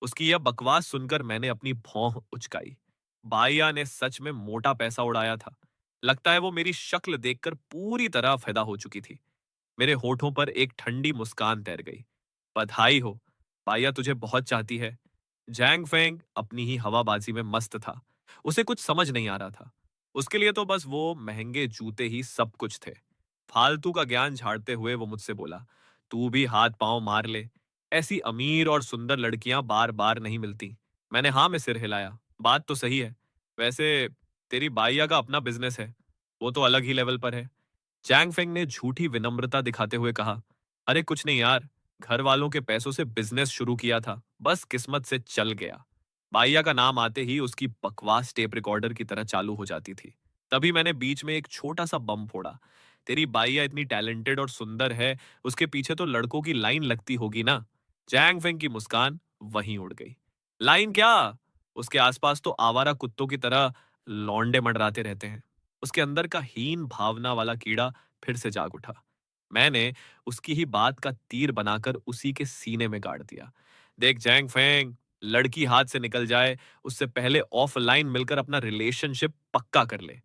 उसकी यह बकवास सुनकर मैंने अपनी भौं उचकाई। बाइया ने सच में मोटा पैसा उड़ाया था। लगता है वो मेरी शक्ल देखकर पूरी तरह फिदा हो चुकी थी। मेरे होठों पर एक ठंडी मुस्कान तैर गई। बधाई हो, पाया तुझे बहुत चाहती है। जैंग फेंग अपनी ही हवाबाजी में मस्त था। उसे कुछ समझ नहीं आ रहा था। उसके लिए तो बस वो महंगे जूते ही सब कुछ थे। फालतू का ज्ञान झाड़ते हुए वो मुझसे बोला, तू भी हाथ पांव मार ले। ऐसी अमीर और सुंदर लड़कियां बार बार नहीं मिलती। मैंने हाँ में सिर हिलाया। बात तो सही है। वैसे तेरी बाइया का अपना बिजनेस है, वो तो अलग ही लेवल पर है। चैंग फेंग ने झूठी विनम्रता दिखाते हुए कहा, अरे कुछ नहीं यार, घर वालों के पैसों से बिजनेस शुरू किया था, बस किस्मत से चल गया। बाइया का नाम आते ही उसकी बकवास टेप रिकॉर्डर की तरह चालू हो जाती थी। तभी मैंने बीच में एक छोटा सा बम फोड़ा। तेरी बाइया इतनी टैलेंटेड और सुंदर है, उसके पीछे तो लड़कों की लाइन लगती होगी ना। चैंग फेंग की मुस्कान वहीं उड़ गई। लाइन क्या, उसके आसपास तो आवारा कुत्तों की तरह लौंडे मंडराते रहते हैं। उसके अंदर का हीन भावना वाला कीड़ा फिर से जाग उठा। मैंने उसकी ही बात का तीर बनाकर उसी के सीने में गाड़ दिया। देख जैंग फेंग, लड़की हाथ से निकल जाए उससे पहले ऑफलाइन मिलकर अपना रिलेशनशिप पक्का कर ले।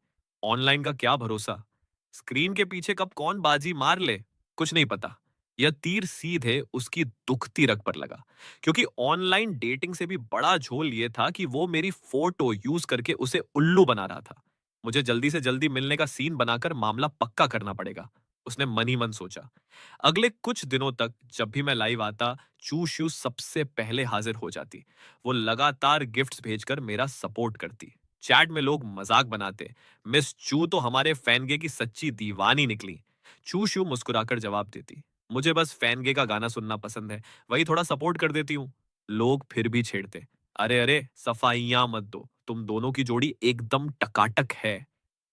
ऑनलाइन का क्या भरोसा, स्क्रीन के पीछे कब कौन बाजी मार ले कुछ नहीं पता। यह तीर सीधे उसकी दुखती रग पर लगा, क्योंकि ऑनलाइन डेटिंग से भी बड़ा झोल यह था कि वो मेरी फोटो यूज करके उसे उल्लू बना रहा था। मुझे जल्दी से जल्दी मिलने का सीन बनाकर मामला पक्का करना पड़ेगा, उसने मन ही मन सोचा। अगले कुछ दिनों तक जब भी मैं लाइव आता, चू शू सबसे पहले हाजिर हो जाती। वो लगातार गिफ्ट्स भेजकर मेरा सपोर्ट करती। चैट में लोग मजाक बनाते, मिस चू तो हमारे फैनगे की सच्ची दीवानी निकली। चू शू मुस्कुराकर जवाब देती, मुझे बस फैनगे का गाना सुनना पसंद है, वही थोड़ा सपोर्ट कर देती हूँ। लोग फिर भी छेड़ते, अरे अरे सफाइयां मत दो, तुम दोनों की जोड़ी एकदम टकाटक है।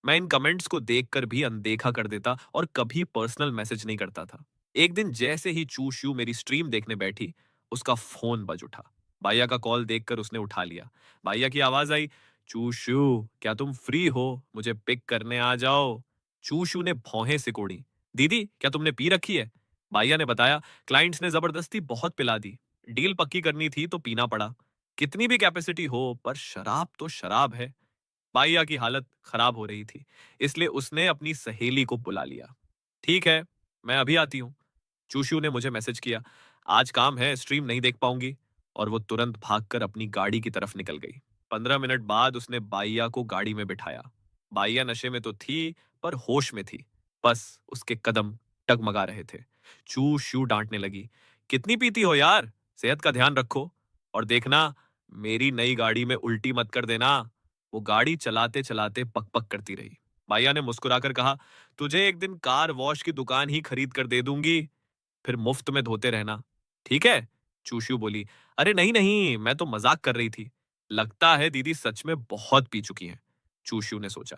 मैं इन कमेंट्स को देखकर भी अनदेखा कर देता और कभी पर्सनल मैसेज नहीं करता था। एक दिन जैसे ही चू शू मेरी स्ट्रीम देखने बैठी, उसका फोन बज उठा। बाइया का कॉल देखकर उसने उठा लिया। बाइया की आवाज आई, चू शू क्या तुम फ्री हो, मुझे पिक करने आ जाओ। चू शू ने भौहें सिकोड़ी, दीदी क्या तुमने पी रखी है? बाइया ने बताया, क्लाइंट्स ने जबरदस्ती बहुत पिला दी, डील पक्की करनी थी तो पीना पड़ा। कितनी भी कैपेसिटी हो पर शराब तो शराब है। बाइया की हालत खराब हो रही थी, इसलिए उसने अपनी सहेली को बुला लिया। ठीक है, मैं अभी आती हूँ। चूशू ने मुझे मैसेज किया, आज काम है, स्ट्रीम नहीं देख पाऊंगी। और वो तुरंत भागकर अपनी गाड़ी की तरफ निकल गई। 15 मिनट बाद उसने बाइया को गाड़ी में बिठाया। बाइया नशे में तो थी, पर होश में थी। बस उसके कदम टगमगा रहे थे। चू शू डांटने लगी, कितनी पीती हो यार, सेहत का ध्यान रखो। और देखना, मेरी नई गाड़ी में उल्टी मत कर देना। वो गाड़ी चलाते चलाते पक करती रही। बाइया ने मुस्कुराकर कहा, तुझे एक दिन कार वॉश की दुकान ही खरीद कर दे दूंगी, फिर मुफ्त में धोते रहना, ठीक है? चूशू बोली, अरे नहीं नहीं, मैं तो मजाक कर रही थी। लगता है दीदी सच में बहुत पी चुकी हैं, चूशू ने सोचा।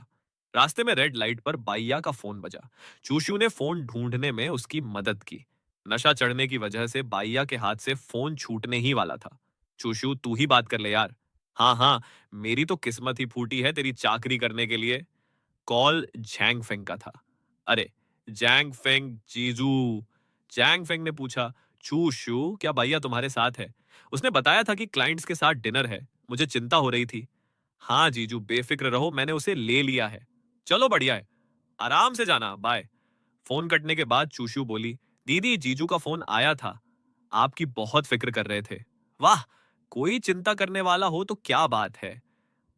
रास्ते में रेड लाइट पर बाइया का फोन बजा। चूशू ने फोन ढूंढने में उसकी मदद की। नशा चढ़ने की वजह से बाइया के हाथ से फोन छूटने ही वाला था। चूशू तू ही बात कर ले यार। हाँ हाँ, मेरी तो किस्मत ही फूटी है तेरी चाकरी करने के लिए। कॉल जैंग फेंग का था। अरे जैंग फेंग जीजू, जैंग फेंग ने पूछा, चू शू क्या भैया तुम्हारे साथ है? उसने बताया था कि क्लाइंट्स के साथ डिनर है, मुझे चिंता हो रही थी। हाँ जीजू बेफिक्र रहो, मैंने उसे ले लिया है। चलो बढ़िया है, आराम से जाना, बाय। फोन कटने के बाद चूशू बोली, दीदी जीजू का फोन आया था, आपकी बहुत फिक्र कर रहे थे। वाह, कोई चिंता करने वाला हो तो क्या बात है।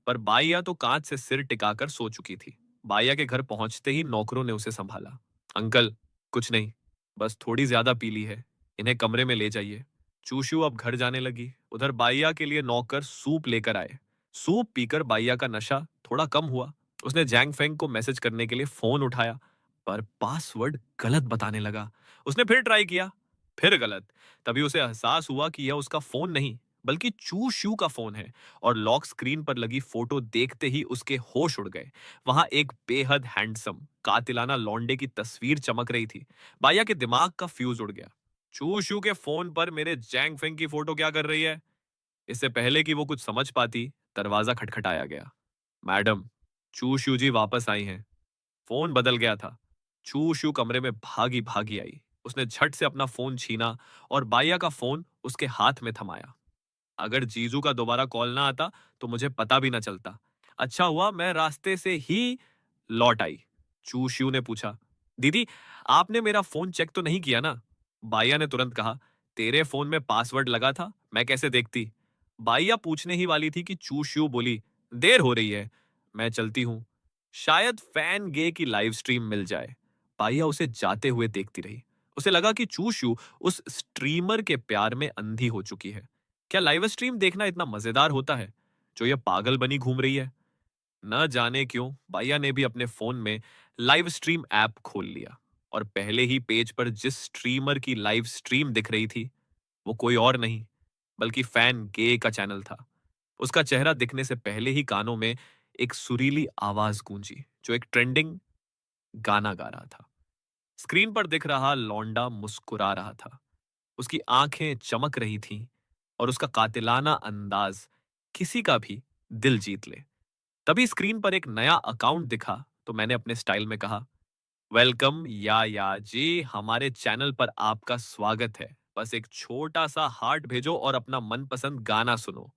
पर बाइया तो कांच से सिर टिकाकर सो चुकी थी। बाइया के घर पहुंचते ही नौकरों ने उसे संभाला। अंकल, कुछ नहीं, बस थोड़ी ज्यादा पी ली है, इन्हें कमरे में ले जाइए। चूशू अब घर जाने लगी। उधर बाइया के लिए नौकर सूप लेकर आए। सूप पीकर बाइया का नशा थोड़ा कम हुआ। उसने जैंग फेंग को मैसेज करने के लिए फोन उठाया, पर पासवर्ड गलत बताने लगा। उसने फिर ट्राई किया, फिर गलत। तभी उसे एहसास हुआ कि यह उसका फोन नहीं, बल्कि चू शू का फोन है। और लॉक स्क्रीन पर लगी फोटो देखते ही उसके होश उड़ गए। वहां एक बेहद हैंडसम कातिलाना लौंडे की तस्वीर चमक रही थी। बाया के दिमाग का फ्यूज उड़ गया। चू शू के फोन पर मेरे जैंग फेंग की फोटो क्या कर रही है? इससे पहले कि वो कुछ समझ पाती, दरवाजा खटखटाया गया। मैडम, चू शू जी वापस आई हैं। फोन बदल गया था। चू शू कमरे में भागी भागी आई। उसने झट से अपना फोन छीना और बाइया का फोन उसके हाथ में थमाया। अगर जीजू का दोबारा कॉल ना आता तो मुझे पता भी ना चलता। अच्छा हुआ मैं रास्ते से ही लौट आई। चू शिव ने पूछा, दीदी आपने मेरा फोन चेक तो नहीं किया ना? बाइया ने तुरंत कहा, तेरे फोन में पासवर्ड लगा था, मैं कैसे देखती? बाइया पूछने ही वाली थी कि चू शिव बोली, देर हो रही है, मैं चलती हूँ, शायद फैन गे की लाइव स्ट्रीम मिल जाए। बाइया उसे जाते हुए देखती रही। उसे लगा कि चूशू उस स्ट्रीमर के प्यार में अंधी हो चुकी है। क्या लाइव स्ट्रीम देखना इतना मजेदार होता है जो ये पागल बनी घूम रही है? न जाने क्यों बाइया ने भी अपने फोन में लाइव स्ट्रीम ऐप खोल लिया और पहले ही पेज पर जिस स्ट्रीमर की लाइव स्ट्रीम दिख रही थी वो कोई और नहीं बल्कि फैन गे का चैनल था। उसका चेहरा दिखने से पहले ही कानों में एक सुरीली आवाज गूंजी जो एक ट्रेंडिंग गाना गा रहा था। स्क्रीन पर दिख रहा लौंडा मुस्कुरा रहा था, उसकी आंखें चमक रही थीं और उसका कातिलाना अंदाज किसी का भी दिल जीत ले। तभी स्क्रीन पर एक नया अकाउंट दिखा तो मैंने अपने स्टाइल में कहा, वेलकम या जी, हमारे चैनल पर आपका स्वागत है। बस एक छोटा सा हार्ट भेजो और अपना मनपसंद गाना सुनो।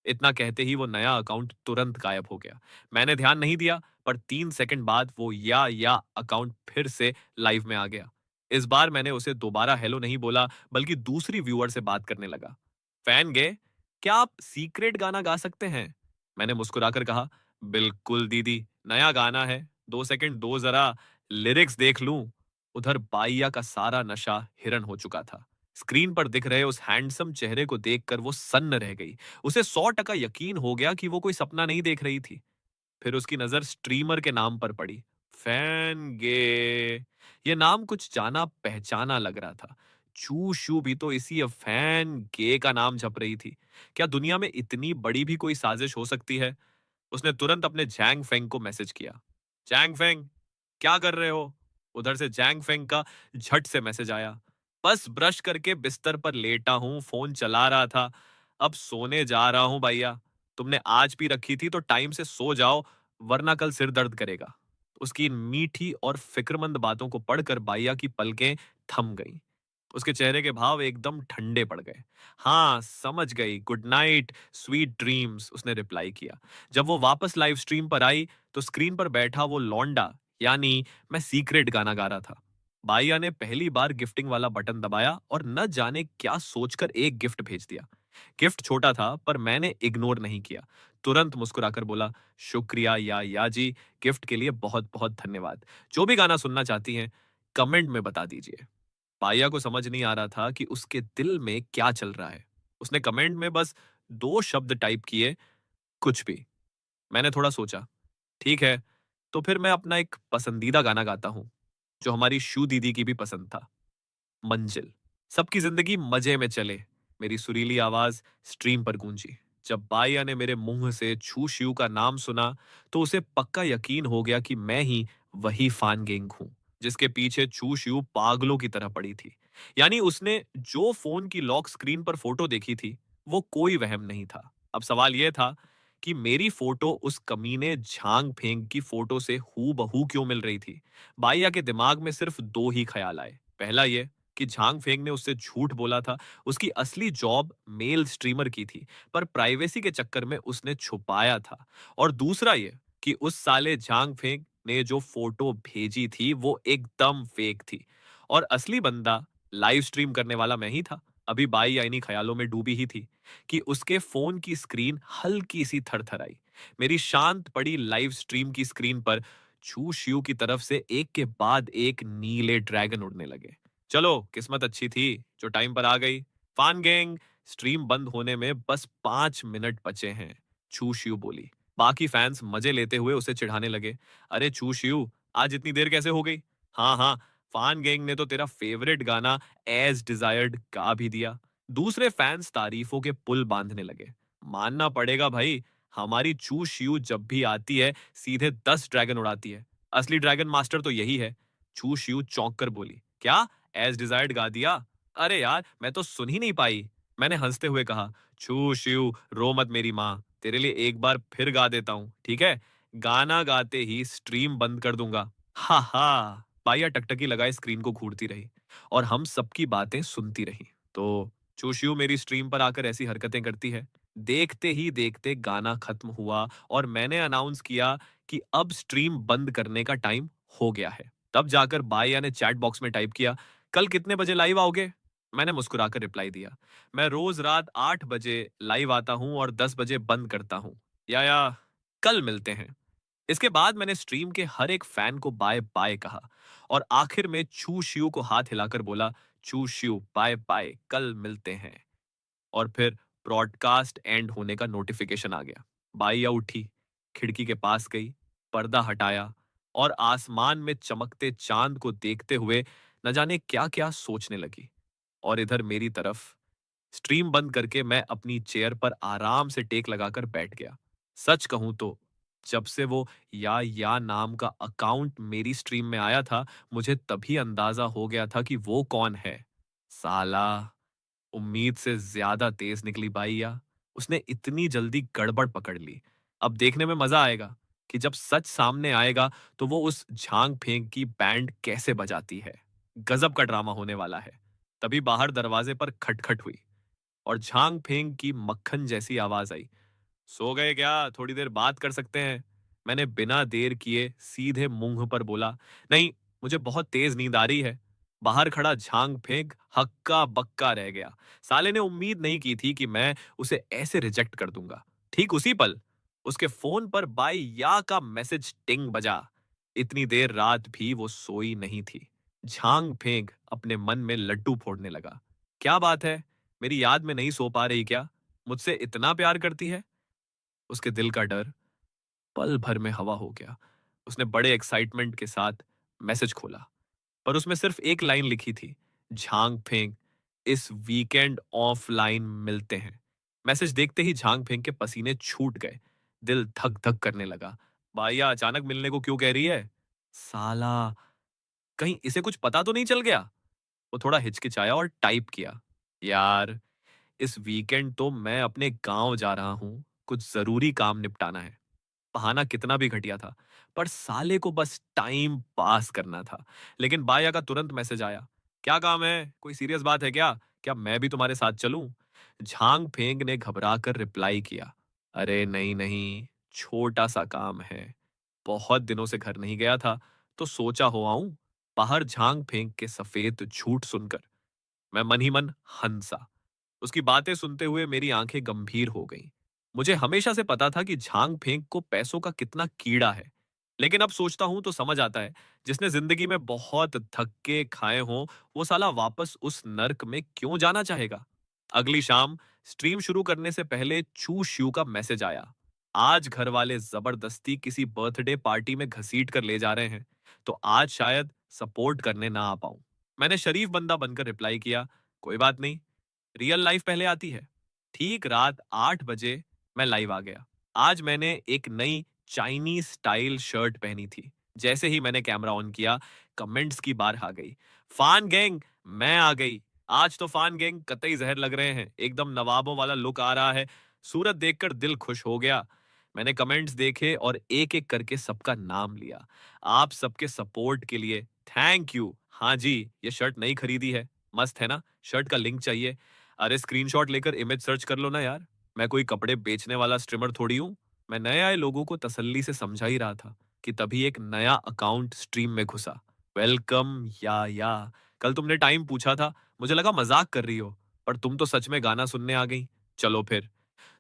इतना कहते ही वो नया अकाउंट तुरंत गायब हो गया। मैंने ध्यान नहीं दिया, पर 3 सेकंड बाद वो या अकाउंट फिर से लाइव में आ गया। इस बार मैंने उसे दोबारा हेलो नहीं बोला, बल्कि दूसरी व्यूअर से बात करने लगा। फैन गए, क्या आप सीक्रेट गाना गा सकते हैं? मैंने मुस्कुराकर कहा, बिल्कुल दीदी, नया गाना है, 2 सेकंड दो जरा, लिरिक्स देख लूं। उधर बाइया का सारा नशा हिरन हो चुका था। स्क्रीन पर दिख रहे उस हैंडसम चेहरे को देखकर वो सन्न रह गई। उसे 100% यकीन हो गया कि वो कोई सपना नहीं देख रही थी। फिर उसकी नजर स्ट्रीमर के नाम पर पड़ी, फैन गे। ये नाम कुछ जाना पहचाना लग रहा था। चू शू भी तो इसी फैन गे का नाम जप रही थी। क्या दुनिया में इतनी बड़ी भी कोई साजिश हो सकती है? उसने तुरंत अपने जैंग फेंग को मैसेज किया, जैंग फेंग, क्या कर रहे हो? उधर से जैंग फेंग का झट से मैसेज आया, बस ब्रश करके बिस्तर पर लेटा हूं, फोन चला रहा था, अब सोने जा रहा हूं भैया। तुमने आज भी रखी थी तो टाइम से सो जाओ, वरना कल सिर दर्द करेगा। उसकी इन मीठी और फिक्रमंद बातों को पढ़कर बाइया की पलकें थम गईं। उसके चेहरे के भाव एकदम ठंडे पड़ गए। हाँ, समझ गई, गुड नाइट, स्वीट ड्रीम्स, उसने रिप्लाई किया। जब वो वापस लाइव स्ट्रीम पर आई तो स्क्रीन पर बैठा वो लौंडा, यानी मैं सीक्रेट गाना गा रहा था। बाइया ने पहली बार गिफ्टिंग वाला बटन दबाया और न जाने क्या सोचकर एक गिफ्ट भेज दिया। गिफ्ट छोटा था पर मैंने इग्नोर नहीं किया। तुरंत मुस्कुराकर बोला, शुक्रिया या जी, गिफ्ट के लिए बहुत बहुत धन्यवाद। जो भी गाना सुनना चाहती हैं कमेंट में बता दीजिए। पाया को समझ नहीं आ रहा था कि उसके दिल में क्या चल रहा है। उसने कमेंट में बस 2 शब्द टाइप किए, कुछ भी। मैंने थोड़ा सोचा, ठीक है, तो फिर मैं अपना एक पसंदीदा गाना गाता हूँ, जो हमारी शू दीदी की भी पसंद था, मंजिल। सबकी जिंदगी मजे में चले, मेरी सुरीली आवाज स्ट्रीम पर गूंजी। जब बाइया ने मेरे मुंह से छू शिव का नाम सुना तो उसे पक्का यकीन हो गया कि मैं ही वही फान गेंग हूं जिसके पीछे छू शिव पागलों की तरह पड़ी थी। यानी उसने जो फोन की लॉक स्क्रीन पर फोटो देखी थी वो कोई वहम नहीं था। अब सवाल यह था कि मेरी फोटो उस कमीने झांग फेंग की फोटो से हू बहू क्यों मिल रही थी। बाइया के दिमाग में सिर्फ दो ही ख्याल आए। पहला ये कि झांग फेंग ने उससे झूठ बोला था, उसकी असली जॉब मेल स्ट्रीमर की थी, पर प्राइवेसी के चक्कर में उसने छुपाया था। और दूसरा ये कि उस साले झांग फेंग ने जो फोटो भेजी थी वो एकदम फेक थी और असली बंदा लाइव स्ट्रीम करने वाला मैं ही था। अभी बाई आईनी ख्यालों में डूबी ही थी कि उसके फोन की स्क्रीन हल्की सी थरथराई। मेरी शांत पड़ी लाइव स्ट्रीम की स्क्रीन पर छू शिव की तरफ से एक के बाद एक नीले ड्रैगन उड़ने लगे। चलो, किस्मत अच्छी थी जो टाइम पर आ गई। फान गैंग, स्ट्रीम बंद होने में बस 5 मिनट बचे हैं, छू शिव बोली। बाकी फैंस मजे लेते हुए उसे चिढ़ाने लगे, अरे छू शिव, आज इतनी देर कैसे हो गई? हाँ हाँ, फान गैंग ने तो तेरा फेवरेट गाना एज डिजायर्ड गा भी दिया। दूसरे फैंस तारीफों के पुल बांधने लगे। मानना पड़ेगा भाई, हमारी चू शियू जब भी आती है सीधे 10 ड्रैगन उड़ाती है। असली ड्रैगन मास्टर तो यही है। चू शियू चौंक कर बोली, क्या एज डिजायर्ड गा दिया? अरे यार, मैं तो सुन ही नहीं पाई। मैंने हंसते हुए कहा, छू शियू, रो मत मेरी माँ, तेरे लिए एक बार फिर गा देता हूँ, ठीक है? गाना गाते ही स्ट्रीम बंद कर दूंगा। हा हा। पाया टकटकी लगाए स्क्रीन को घूरती रही और हम सबकी बातें सुनती रही। तो चूशियो मेरी स्ट्रीम पर आकर ऐसी हरकतें करती है। देखते ही देखते गाना खत्म हुआ और मैंने अनाउंस किया कि अब स्ट्रीम बंद करने का टाइम हो गया है। तब जाकर बाया ने चैट बॉक्स में टाइप किया, कल कितने बजे लाइव आओगे? मैंने मुस्कुराकर रिप्लाई दिया, मैं रोज रात 8 बजे लाइव आता हूं और 10 बजे बंद करता हूं। या कल मिलते हैं। इसके बाद मैंने स्ट्रीम के हर एक फैन को बाय बाय कहा और आखिर में चू शियू को हाथ हिलाकर बोला, चू शियू बाय बाय, कल मिलते हैं। और फिर ब्रॉडकास्ट एंड होने का नोटिफिकेशन आ गया। बाइया उठी, खिड़की के पास गई, पर्दा हटाया और आसमान में चमकते चांद को देखते हुए न जाने क्या क्या सोचने लगी। और इधर मेरी तरफ स्ट्रीम बंद करके मैं अपनी चेयर पर आराम से टेक लगाकर बैठ गया। सच कहूं तो जब से वो या नाम का अकाउंट मेरी स्ट्रीम में आया था, मुझे तभी अंदाजा हो गया था कि वो कौन है। साला, उम्मीद से ज्यादा तेज निकली बाईया। उसने इतनी जल्दी गड़बड़ पकड़ ली। अब देखने में मजा आएगा कि जब सच सामने आएगा तो वो उस झांग फेंक की बैंड कैसे बजाती है। गजब का ड्रामा होने वाला है। तभी बाहर दरवाजे पर खटखट हुई और झांग फेंक की मक्खन जैसी आवाज आई। सो गए क्या? थोड़ी देर बात कर सकते हैं? मैंने बिना देर किए सीधे मुंह पर बोला, नहीं, मुझे बहुत तेज नींद आ रही है। बाहर खड़ा झांग फेंक हक्का बक्का रह गया। साले ने उम्मीद नहीं की थी कि मैं उसे ऐसे रिजेक्ट कर दूंगा। ठीक उसी पल उसके फोन पर बाई या का मैसेज टिंग बजा। इतनी देर रात भी वो सोई नहीं थी। झांग फेंक अपने मन में लड्डू फोड़ने लगा। क्या बात है? मेरी याद में नहीं सो पा रही क्या? मुझसे इतना प्यार करती है? उसके दिल का डर पल भर में हवा हो गया। उसने बड़े एक्साइटमेंट के साथ मैसेज खोला, पर उसमें सिर्फ एक लाइन लिखी थी, झांग फेंक, इस वीकेंड ऑफलाइन मिलते हैं। मैसेज देखते ही झांग फेंक के पसीने छूट गए। दिल धक धक करने लगा। भाईया अचानक मिलने को क्यों कह रही है? साला, कहीं इसे कुछ पता तो नहीं चल गया? वो थोड़ा हिचकिचाया और टाइप किया, यार, इस वीकेंड तो मैं अपने गांव जा रहा हूं, कुछ जरूरी काम निपटाना है। बहाना कितना भी घटिया था, पर साले को बस टाइम पास करना था। लेकिन बाया का तुरंत मैसेज आया, क्या काम है? कोई सीरियस बात है क्या? क्या मैं भी तुम्हारे साथ चलूं? झांग फेंग ने घबरा कर रिप्लाई किया, अरे नहीं नहीं, छोटा सा काम है। बहुत दिनों से घर नहीं गया था, तो सोचा हो आऊं। बाहर झांग फेंक के सफेद झूठ सुनकर मैं मन ही मन हंसा। उसकी बातें सुनते हुए मेरी आंखें गंभीर हो गईं। मुझे हमेशा से पता था कि झांग फेंक को पैसों का कितना कीड़ा है, लेकिन अब सोचता हूं तो समझ आता है, जिसने जिंदगी में बहुत धक्के खाए हों, वो साला वापस उस नर्क में क्यों जाना चाहेगा। अगली शाम स्ट्रीम शुरू करने से पहले चू श्यू का मैसेज आया, आज घर वाले जबरदस्ती किसी बर्थडे पार्टी में घसीट कर ले जा रहे हैं, तो आज शायद सपोर्ट करने ना आ पाऊं। मैंने शरीफ बंदा बनकर रिप्लाई किया, कोई बात नहीं, रियल लाइफ पहले आती है। ठीक रात 8 बजे मैं लाइव आ गया। आज मैंने एक नई चाइनीज स्टाइल शर्ट पहनी थी। जैसे ही मैंने कैमरा ऑन किया, कमेंट्स की बार आ गई, फान गैंग, मैं आ गई। आज तो फान गैंग कतई जहर लग रहे हैं, एकदम नवाबों वाला लुक आ रहा है। सूरत देखकर दिल खुश हो गया। मैंने कमेंट्स देखे और एक एक करके सबका नाम लिया। आप सबके सपोर्ट के लिए थैंक यू। हाँ जी, ये शर्ट नई खरीदी है, मस्त है ना? शर्ट का लिंक चाहिए? अरे स्क्रीनशॉट लेकर इमेज सर्च कर लो ना यार। मैं कोई कपड़े बेचने वाला स्ट्रीमर थोड़ी हूँ। मैं नए आए लोगों को तसल्ली से समझा ही रहा था कि तभी एक नया अकाउंट स्ट्रीम में घुसा। वेलकम या। कल तुमने टाइम पूछा था, मुझे लगा मजाक कर रही हो, पर तुम तो सच में गाना सुनने आ गई। चलो फिर,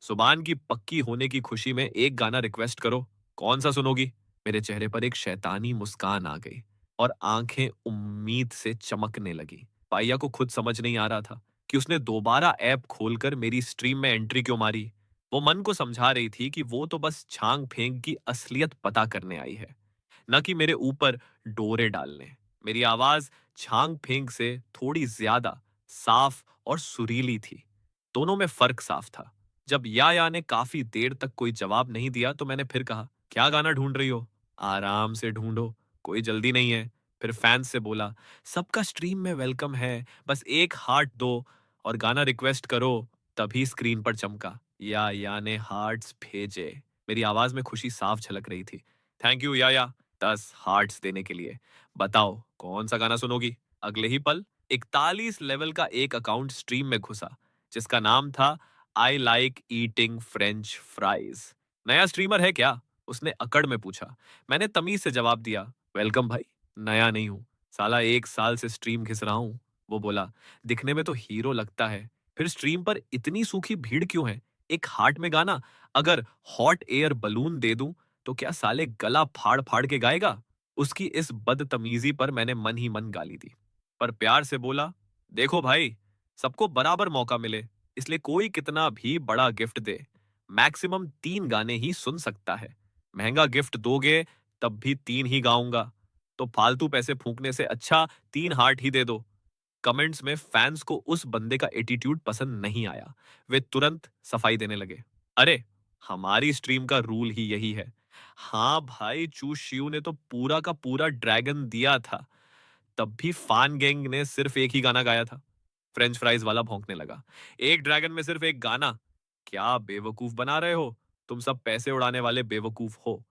सुबान की पक्की होने की खुशी में एक गाना रिक्वेस्ट करो। कौन सा सुनोगी? मेरे चेहरे पर एक शैतानी मुस्कान आ गई और आंखें उम्मीद से चमकने लगी। पाइया को खुद समझ नहीं आ रहा था कि उसने दोबारा ऐप खोलकर मेरी स्ट्रीम में एंट्री क्यों मारी। वो मन को समझा रही थी कि वो तो बस छांग फेंक की असलियत पता करने आई है, न कि मेरे ऊपर डोरे डालने। मेरी आवाज छांग फेंक से थोड़ी ज्यादा साफ और सुरीली थी। दोनों में फर्क साफ था। जब या ने काफी देर तक कोई जवाब नहीं दिया तो मैंने फिर कहा, क्या गाना ढूंढ रही हो? आराम से ढूंढो, कोई जल्दी नहीं है। फिर फैंस से बोला, सबका स्ट्रीम में वेलकम है, बस एक हार्ट दो और गाना रिक्वेस्ट करो। तभी स्क्रीन पर चमका, या ने हार्ट्स भेजे। मेरी आवाज में खुशी साफ झलक रही थी। थैंक यू या, 10 हार्ट्स देने के लिए। बताओ कौन सा गाना सुनोगी? अगले ही पल 41 लेवल का एक अकाउंट स्ट्रीम में घुसा, जिसका नाम था I like eating French fries. नया स्ट्रीमर है क्या? उसने अकड़ में पूछा। मैंने तमीज से जवाब दिया, वेलकम भाई, नया नहीं हूं, साला 1 साल से स्ट्रीम घिस रहा हूं। वो बोला, दिखने में तो हीरो लगता है, फिर स्ट्रीम पर इतनी सूखी भीड़ क्यों है? एक हार्ट में गाना, अगर हॉट एयर बलून दे दूं तो क्या साले गला फाड़ फाड़ के गाएगा? उसकी इस बदतमीजी पर मैंने मन ही मन गाली दी, पर प्यार से बोला, देखो भाई, सबको बराबर मौका मिले, इसलिए कोई कितना भी बड़ा गिफ्ट दे, मैक्सिमम 3 गाने ही सुन सकता है। महंगा गिफ्ट दोगे तब भी 3 ही गाऊंगा, तो फालतू पैसे फूकने से अच्छा 3 हार्ट ही दे दो। कमेंट्स में फैंस को उस बंदे का एटीट्यूड पसंद नहीं आया। वे तुरंत सफाई देने लगे। अरे, हमारी स्ट्रीम का रूल ही यही है। हाँ भाई, चू शिव ने तो पूरा का पूरा ड्रैगन दिया था, तब भी फान गैंग ने सिर्फ एक ही गाना गाया था। फ्रेंच फ्राइज वाला भौंकने लगा। एक ड्रैगन में सिर्फ एक गाना? क्या बेवकूफ बना रहे हो? तुम सब पैसे उड़ाने वाले बेवकूफ हो।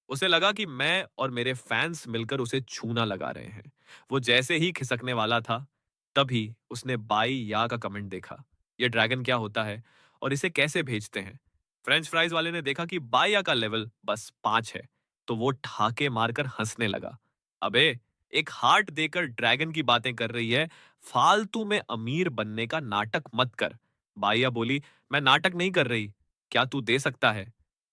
उसे लगा कि मैं और मेरे फैंस मिलकर उसे छूना लगा रहे हैं। वो जैसे ही खिसकने वाला था, तभी उसने बाई या का कमेंट देखा। ये ड्रैगन क्या होता है और इसे कैसे भेजते हैं? फ्रेंच फ्राइज वाले ने देखा कि बाया का लेवल बस 5 है, तो वो ठाके मारकर हंसने लगा। अबे, एक हार्ट देकर ड्रैगन की बातें कर रही है, फालतू में अमीर बनने का नाटक मत कर। बाया बोली, मैं नाटक नहीं कर रही, क्या तू दे सकता है?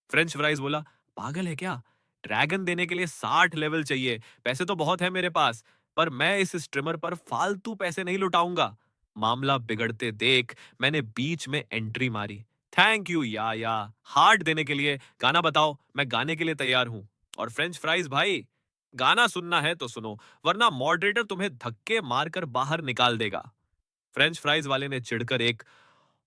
फ्रेंच फ्राइज बोला, पागल है क्या? ड्रैगन देने के लिए 60 लेवल चाहिए, पैसे तो बहुत है मेरे पास, पर मैं इस स्ट्रीमर पर फालतू पैसे नहीं लुटाऊंगा। मामला बिगड़ते देख मैंने बीच में एंट्री मारी। थैंक यू या हार्ट देने के लिए। गाना बताओ, मैं गाने के लिए तैयार हूं। और फ्रेंच फ्राइज भाई, गाना सुनना है तो सुनो, वरना मॉडरेटर तुम्हें धक्के मारकर बाहर निकाल देगा। फ्रेंच फ्राइज वाले ने चिढ़कर एक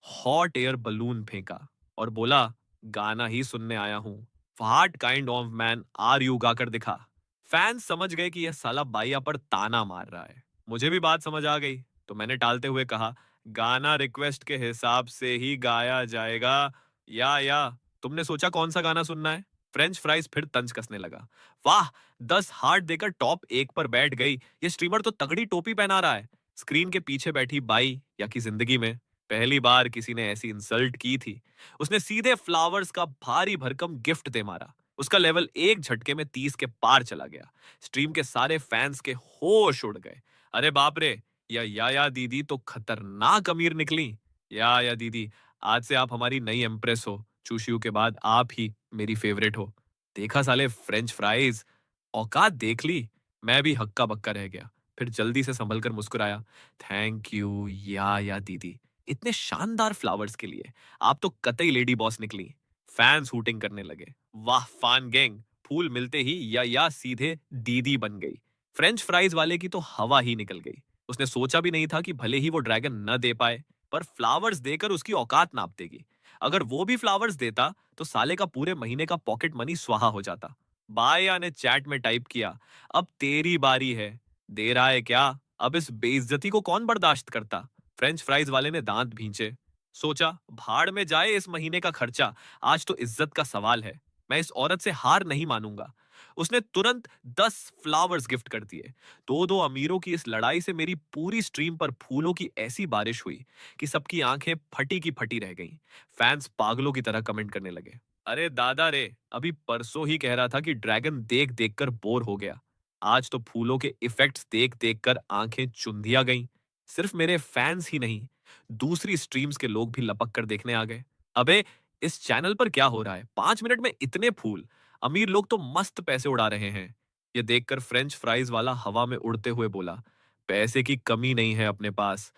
हॉट एयर बलून फेंका और बोला, गाना ही सुनने आया हूं। What kind of man are you, गाकर दिखा। फैंस समझ गए कि यह साला बाइया पर ताना मार रहा है। मुझे भी बात समझ आ गई, तो मैंने टालते हुए कहा, गाना रिक्वेस्ट के हिसाब से ही गाया जाएगा। या तुमने सोचा कौन सा गाना सुनना है? फ्रेंच फ्राइज फिर तंज कसने लगा। वाह, 10 हार्ट देकर टॉप 1 पर बैठ गई। ये स्ट्रीमर तो तगड़ी टोपी पहना रहा है। स्क्रीन के पीछे बैठी बाई या की जिंदगी में पहली बार किसी ने ऐसी इंसल्ट की थी। उसने सीधे फ्लावर्स का भारी भरकम गिफ्ट दे मारा। उसका लेवल एक झटके में 30 के पार चला गया। स्ट्रीम के सारे फैंस के होश उड़ गए। अरे बाप रे, या दीदी तो खतरनाक अमीर निकली। या दीदी, आज से आप हमारी नई एम्प्रेस हो। चूशियू के बाद आप ही मेरी फेवरेट हो। देखा साले फ्रेंच फ्राइज, औकात देख ली। मैं भी हक्का बक्का रह गया, फिर जल्दी से संभल कर मुस्कुराया। थैंक यू या दीदी, इतने शानदार फ्लावर्स के लिए। आप तो कतई लेडी बॉस निकली। फैंस हूटिंग करने लगे। वाह फान गैंग, फूल मिलते ही या सीधे दीदी बन गई। फ्रेंच फ्राइज वाले की तो हवा ही निकल गई। उसने सोचा भी नहीं था कि भले ही वो ड्रैगन न दे पाए, पर फ्लावर्स देकर उसकी औकात नाप देगी। अगर वो भी फ्लावर्स देता तो साले का पूरे महीने का पॉकेट मनी स्वाहा हो जाता। बाया ने चैट में टाइप किया, अब तेरी बारी है। दे रहा है क्या? अब इस बेइज्जती को कौन बर्दाश्त करता? फ्रेंच फ्राइज वाले ने दांत भींचे। सोचा, भाड़ में जाए इस महीने का खर्चा, आज तो इज्जत का सवाल है। मैं इस औरत से हार नहीं मानूंगा। उसने तुरंत 10 फ्लावर्स गिफ्ट कर दिए। दो दो अमीरों की इस लड़ाई से मेरी पूरी स्ट्रीम पर फूलों की ऐसी बारिश हुई कि सबकी आंखें फटी की फटी रह गईं। फैंस पागलों की तरह कमेंट करने लगे। अरे दादा रे, अभी परसों ही कह रहा था कि ड्रैगन देख देख कर बोर हो गया। आज तो फूलों के इफेक्ट्स देख देख कर आंखें चुंधिया गईं। सिर्फ मेरे फैंस ही नहीं, दूसरी स्ट्रीम्स के लोग भी लपक कर देखने आ गए। अबे, इस चैनल पर क्या हो रहा है? 5 मिनट में इतने फूल! अमीर लोग तो मस्त पैसे उड़ा रहे हैं। ये देखकर फ्रेंच फ्राइज वाला हवा में उड़ते हुए बोला, पैसे की कमी नहीं है अपने पास।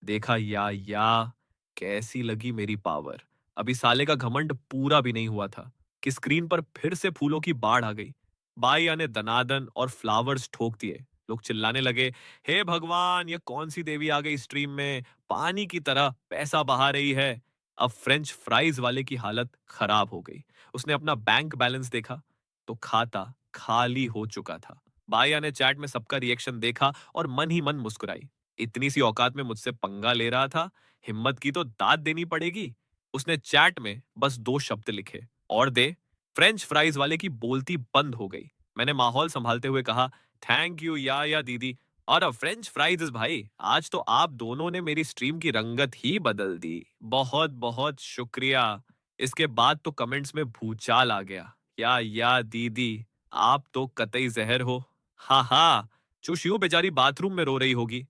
देखा या कैसी लगी मेरी पावर? अभी साले का घमंड पूरा भी नहीं हुआ था कि स्क्रीन पर फिर से फूलों की बाढ़ आ गई। बाइया ने दनादन और फ्लावर्स ठोक दिए। लोग चिल्लाने लगे, हे भगवान, ये कौन सी देवी आ गई स्ट्रीम में, पानी की तरह पैसा बहा रही है। अब फ्रेंच फ्राइज वाले की हालत खराब हो गई। उसने अपना बैंक बैलेंस देखा तो खाता खाली हो चुका था। बाइया ने चैट में सबका रिएक्शन देखा और मन ही मन मुस्कुराई। इतनी सी औकात में मुझसे पंगा ले रहा था, हिम्मत की तो दाद देनी पड़ेगी। उसने चैट में बस 2 शब्द लिखे, और दे। फ्रेंच फ्राइज वाले की बोलती बंद हो गई। मैंने माहौल संभालते हुए कहा, थैंक यू या दीदी। और अब फ्रेंच फ्राइज भाई, आज तो आप दोनों ने मेरी स्ट्रीम की रंगत ही बदल दी। बहुत बहुत शुक्रिया। इसके बाद तो कमेंट्स में भूचाल आ गया। या दीदी, आप तो कतई जहर हो। हाँ, चुशियो बेचारी बाथरूम में रो रही होगी।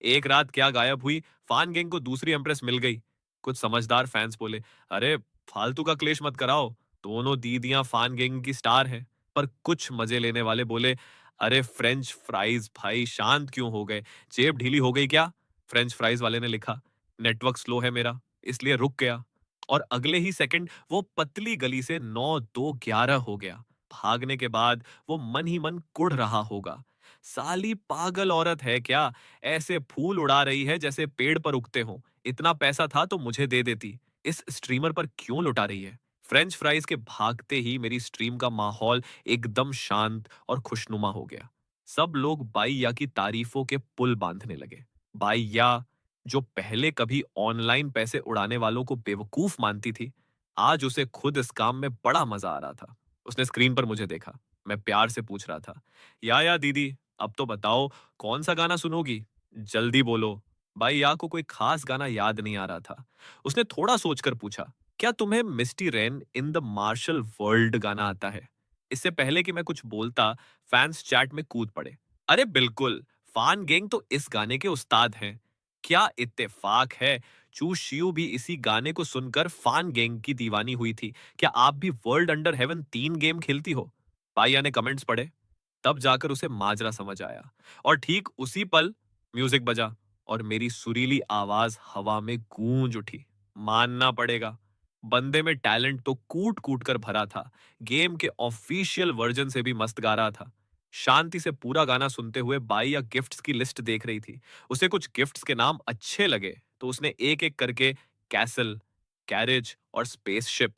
एक रात क्या गायब हुई, फान गैंग को दूसरी एम्प्रेस मिल गई। कुछ समझदार फैंस बोले, अरे फालतू का क्लेश मत कराओ, दोनों दीदियां फान गैंग की स्टार हैं। पर कुछ मजे लेने वाले बोले, अरे फ्रेंच फ्राइज भाई, शांत क्यों हो गए? जेब ढीली हो गई क्या? फ्रेंच फ्राइज वाले ने लिखा। नेटवर्क स्लो है मेरा, इसलिए रुक गया। और अगले ही सेकंड वो पतली गली से 9-2-11 हो गया। भागने के बाद वो मन ही मन कुढ़ रहा होगा, साली पागल औरत है क्या? ऐसे फूल उड़ा रही है जैसे पेड़ पर उगते हो। इतना पैसा था तो मुझे दे देती। इस स्ट्रीमर पर क्यों लुटा रही है? फ्रेंच फ्राइज के भागते ही मेरी स्ट्रीम का माहौल एकदम शांत और खुशनुमा हो गया। सब लोग बाईया की तारीफों के पुल बांधने लगे। बाईया, जो पहले कभी ऑनलाइन पैसे उड़ाने वालों को बेवकूफ मानती थी, आज उसे खुद इस काम में बड़ा मजा आ रहा था। उसने स्क्रीन पर मुझे देखा। मैं प्यार से पूछ रहा था, या दीदी, अब तो बताओ, कौन सा गाना सुनोगी? जल्दी बोलो। बाईया को कोई खास गाना याद नहीं आ रहा था। उसने थोड़ा सोचकर पूछा, क्या तुम्हें misty rain in the martial world गाना आता है? इससे पहले कि मैं कुछ बोलता, फैंस चैट में कूद पड़े। अरे बिल्कुल, फान गैंग तो इस गाने के उस्ताद हैं। क्या इत्तेफाक है, चू शियू भी इसी गाने को सुनकर फान गैंग की दीवानी हुई थी। क्या आप भी वर्ल्ड अंडर हेवन 3 गेम खेलती हो? पाइया ने कमेंट्स पढ़े। तब जाकर उसे माजरा समझ आया। और ठीक उसी पल म्यूजिक बजा और मेरी सुरीली आवाज हवा में गूंज उठी। मानना पड़ेगा, बंदे में टैलेंट तो कूट कूट कर भरा था। गेम के ऑफिशियल वर्जन से भी मस्त गा रहा था। शांति से पूरा गाना सुनते हुए बाई या गिफ्ट्स की लिस्ट देख रही थी। उसे कुछ गिफ्ट्स के नाम अच्छे लगे तो उसने एक एक करके कैसल, कैरेज और स्पेसशिप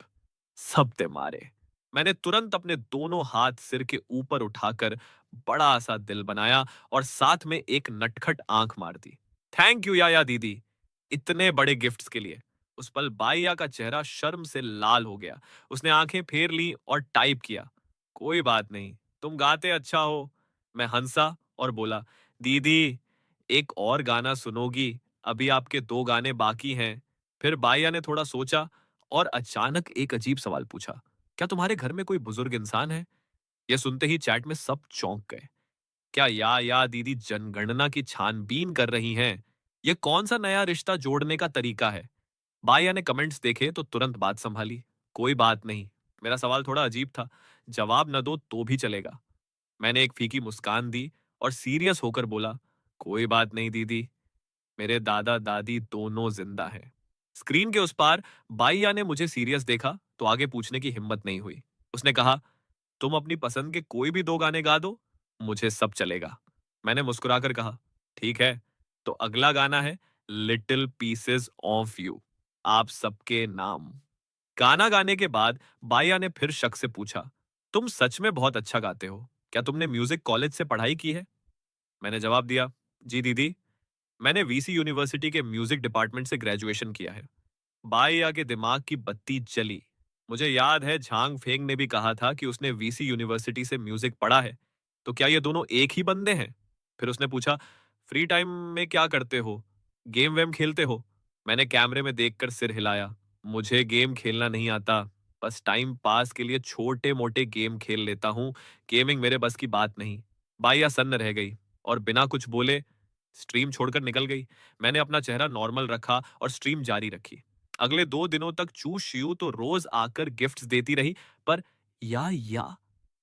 सब दे मारे। मैंने तुरंत अपने दोनों हाथ सिर के ऊपर उठाकर बड़ा सा दिल बनाया और साथ में एक नटखट आंख मार दी। थैंक यू या दीदी, इतने बड़े गिफ्ट्स के लिए। उस पल बाइया का चेहरा शर्म से लाल हो गया। उसने आंखें फेर ली और टाइप किया, कोई बात नहीं, तुम गाते अच्छा हो। मैं हंसा और बोला, दीदी, एक और गाना सुनोगी? अभी आपके 2 गाने बाकी हैं। फिर बाइया ने थोड़ा सोचा और अचानक एक अजीब सवाल पूछा, क्या तुम्हारे घर में कोई बुजुर्ग इंसान है? यह सुनते ही चैट में सब चौंक गए। क्या या दीदी जनगणना की छानबीन कर रही हैं? ये कौन सा नया रिश्ता जोड़ने का तरीका है? बाया ने कमेंट्स देखे तो तुरंत बात संभाली। कोई बात नहीं, मेरा सवाल थोड़ा अजीब था। जवाब न दो तो भी चलेगा। मैंने एक फीकी मुस्कान दी और सीरियस होकर बोला, कोई बात नहीं दीदी, मेरे दादा दादी दोनों जिंदा हैं। स्क्रीन के उस पार बाईया ने मुझे सीरियस देखा तो आगे पूछने की हिम्मत नहीं हुई। उसने कहा, तुम अपनी पसंद के कोई भी 2 गाने गा दो, मुझे सब चलेगा। मैंने मुस्कुराकर कहा, ठीक है, तो अगला गाना है लिटिल पीसेस ऑफ यू, आप सबके नाम। गाना गाने के बाद बाईया ने फिर शक से पूछा, तुम सच में बहुत अच्छा गाते हो, क्या तुमने म्यूजिक कॉलेज से पढ़ाई की है? मैंने जवाब दिया, जी दीदी, मैंने वीसी यूनिवर्सिटी के म्यूजिक डिपार्टमेंट से ग्रेजुएशन किया है। बाईया के दिमाग की बत्ती जली। मुझे याद है झांग फेंग ने भी कहा था कि उसने वीसी यूनिवर्सिटी से म्यूजिक पढ़ा है। तो क्या ये दोनों एक ही बंदे हैं? फिर उसने पूछा, फ्री टाइम में क्या करते हो? गेम वेम खेलते हो? मैंने कैमरे में देखकर सिर हिलाया। मुझे गेम खेलना नहीं आता, बस टाइम पास के लिए छोटे मोटे गेम खेल लेता हूँ। गेमिंग मेरे बस की बात नहीं। बाईया सन्न रह गई और बिना कुछ बोले स्ट्रीम छोड़कर निकल गई। मैंने अपना चेहरा नॉर्मल रखा और स्ट्रीम जारी रखी। अगले 2 दिनों तक चू शियू तो रोज आकर गिफ्ट्स देती रही, पर या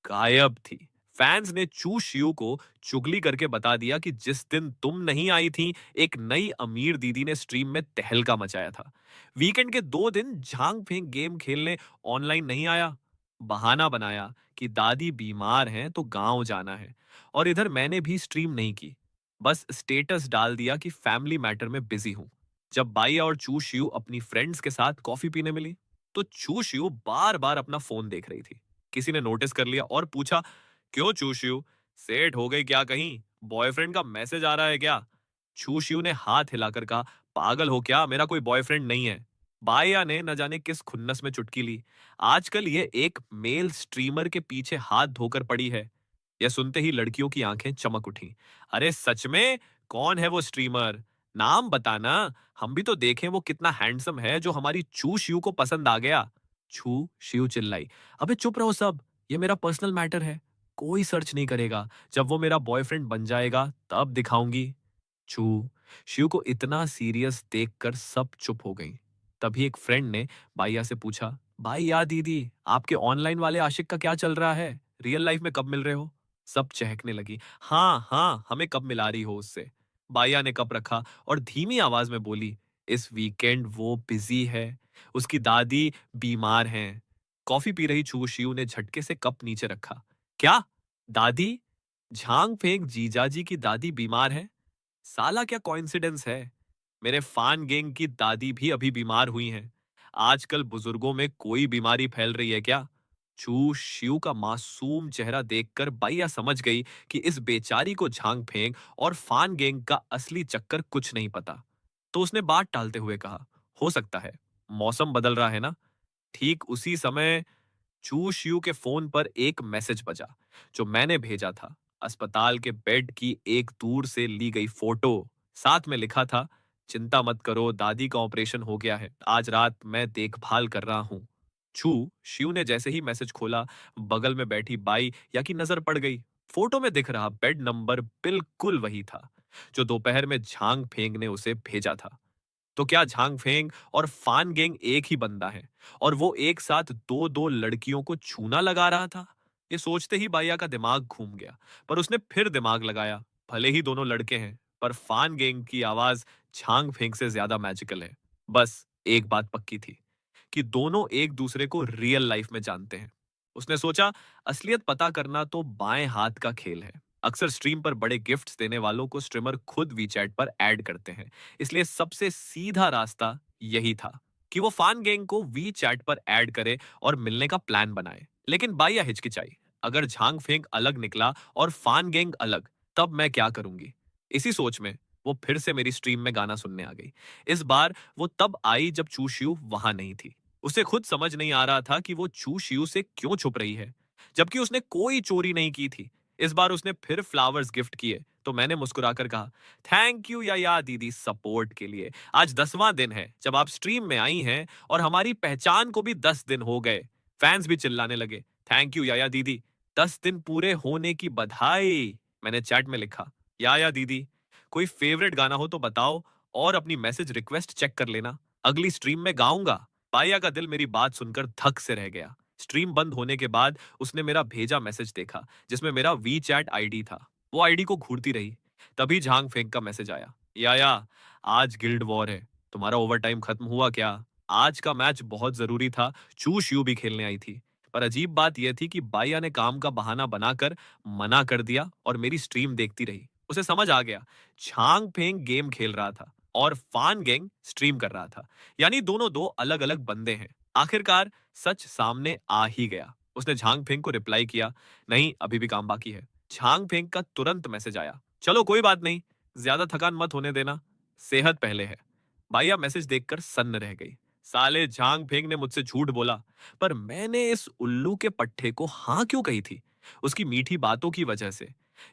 गायब थी। फैंस ने चू शियू को चुगली करके बता दिया कि जिस दिन तुम नहीं आई थी, एक नई अमीर दीदी ने स्ट्रीम में तहलका मचाया था। वीकेंड के 2 दिन झांग फेंक गेम खेलने ऑनलाइन नहीं आया। बहाना बनाया कि दादी बीमार हैं तो गांव जाना है। और इधर मैंने भी स्ट्रीम नहीं की, बस स्टेटस डाल दिया कि फैमिली मैटर में बिजी हूं। जब बाई और चू शियू अपनी फ्रेंड्स के साथ कॉफी पीने मिली तो चू शियू बार बार अपना फोन देख रही थी। किसी ने नोटिस कर लिया और पूछा, क्यों चू शियू, सेट हो गई क्या? कहीं बॉयफ्रेंड का मैसेज आ रहा है क्या? चू शियू ने हाथ हिलाकर कहा, पागल हो क्या, मेरा कोई बॉयफ्रेंड नहीं है। बाया ने न जाने किस खुन्नस में चुटकी ली। आजकल ये एक मेल स्ट्रीमर के पीछे हाथ धोकर पड़ी है। यह सुनते ही लड़कियों की आंखें चमक उठी। अरे सच में, कौन है वो स्ट्रीमर? नाम बताना, हम भी तो देखें वो कितना हैंडसम है जो हमारी चू शियू को पसंद आ गया। छू शियू चिल्लाई, अबे चुप रहो सब, ये मेरा पर्सनल मैटर है। कोई सर्च नहीं करेगा, जब वो मेरा बॉयफ्रेंड बन जाएगा तब दिखाऊंगी। छू शिव को इतना सीरियस देखकर सब चुप हो गई। तभी एक फ्रेंड ने बाइया से पूछा, भाई या दीदी, आपके ऑनलाइन वाले आशिक का क्या चल रहा है? रियल लाइफ में कब मिल रहे हो? सब चहकने लगी। हाँ हाँ, हमें कब मिला रही हो उससे? बाया ने कप रखा और धीमी आवाज में बोली, इस वीकेंड वो बिजी है, उसकी दादी बीमार हैं। कॉफी पी रही चू शियू ने झटके से कप नीचे रखा। क्या? दादी? झांग फेंक जीजाजी की दादी बीमार है? साला क्या कॉइंसिडेंस है। मेरे फान गेंग की दादी भी अभी बीमार हुई हैं। आजकल बुजुर्गों में कोई बीमारी फैल रही है क्या? चू शियू का मासूम चेहरा देखकर बाइया समझ गई कि इस बेचारी को झांग फेंक और फान गेंग का असली चक्कर कुछ नहीं पता। तो उसने बात टालते हुए कहा, हो सकता है, मौसम बदल रहा है ना। ठीक उसी समय चू शियू के फोन पर एक मैसेज बजा, जो मैंने भेजा था। अस्पताल के बेड की एक दूर से ली गई फोटो, साथ में लिखा था, चिंता मत करो, दादी का ऑपरेशन हो गया है, आज रात मैं देखभाल कर रहा हूं। चू शियू ने जैसे ही मैसेज खोला, बगल में बैठी बाई या की नजर पड़ गई। फोटो में दिख रहा बेड नंबर बिल्कुल वही था जो दोपहर में झांग फेंग ने उसे भेजा था। तो क्या झांग फेंग और फान गेंग एक ही बंदा है और वो एक साथ दो दो लड़कियों को छूना लगा रहा था? ये सोचते ही बाइया का दिमाग घूम गया, पर उसने फिर दिमाग लगाया। भले ही दोनों लड़के हैं, पर फान गेंग की आवाज झांग फेंग से ज्यादा मैजिकल है। बस एक बात पक्की थी कि दोनों एक दूसरे को रियल लाइफ में जानते हैं। उसने सोचा, असलियत पता करना तो बाएं हाथ का खेल है। अक्सर स्ट्रीम पर बड़े गिफ्ट्स देने वालों को स्ट्रीमर खुद वीचैट पर ऐड करते हैं, इसलिए सबसे सीधा रास्ता यही था कि वो फान गैंग को वी चैट पर ऐड करे और मिलने का प्लान बनाए। लेकिन बाइया हिचकिचाई। अगर झांग फेंग अलग निकला और फान गैंग अलग, तब मैं क्या करूंगी? इसी सोच में वो फिर से मेरी स्ट्रीम में गाना सुनने आ गई। इस बार वो तब आई जब चूशियू वहां नहीं थी। उसे खुद समझ नहीं आ रहा था कि वो चूशियू से क्यों छुप रही है, जबकि उसने कोई चोरी नहीं की थी। इस बार उसने फिर फ्लावर्स गिफ्ट किए, तो मैंने मुस्कुराकर कहा, थैंक यू या दीदी सपोर्ट के लिए। आज 10वां दिन है जब आप स्ट्रीम में आई हैं और हमारी पहचान को भी 10 दिन हो गए। फैंस भी चिल्लाने लगे, थैंक यू या दीदी, 10 दिन पूरे होने की बधाई। मैंने चैट में लिखा, या दीदी, कोई फेवरेट गाना हो तो बताओ और अपनी मैसेज रिक्वेस्ट चेक कर लेना, अगली स्ट्रीम में गाऊंगा। पाया का दिल मेरी बात सुनकर धक से रह गया। स्ट्रीम बंद होने के बाद उसने मेरा भेजा मैसेज देखा, जिसमें मेरा वी चैट आईडी था। वो आईडी को घूरती रही। तभी झांग फेंक का मैसेज आया, या आज गिल्ड वॉर है, तुम्हारा ओवर टाइम खत्म हुआ क्या? आज का मैच बहुत जरूरी था, चू शियू भी खेलने आई थी। पर अजीब बात यह थी कि बाइया ने काम का बहाना बनाकर मना कर दिया और मेरी स्ट्रीम देखती रही। उसे समझ आ गया, झांग फेंग गेम खेल रहा था और फान गैंग स्ट्रीम कर रहा था, यानी दोनों दो अलग अलग बंदे हैं। आखिरकार सच सामने आ ही गया। उसने झांग फेंग को रिप्लाई किया, नहीं अभी भी काम बाकी है। झांग फेंग का तुरंत मैसेज आया, चलो कोई बात नहीं, ज्यादा थकान मत होने देना, सेहत पहले है। बाइया मैसेज देखकर सन्न रह गई। साले झांग फेंग ने मुझसे झूठ बोला, पर मैंने इस उल्लू के पट्टे को हाँ क्यों कही थी? उसकी मीठी बातों की वजह से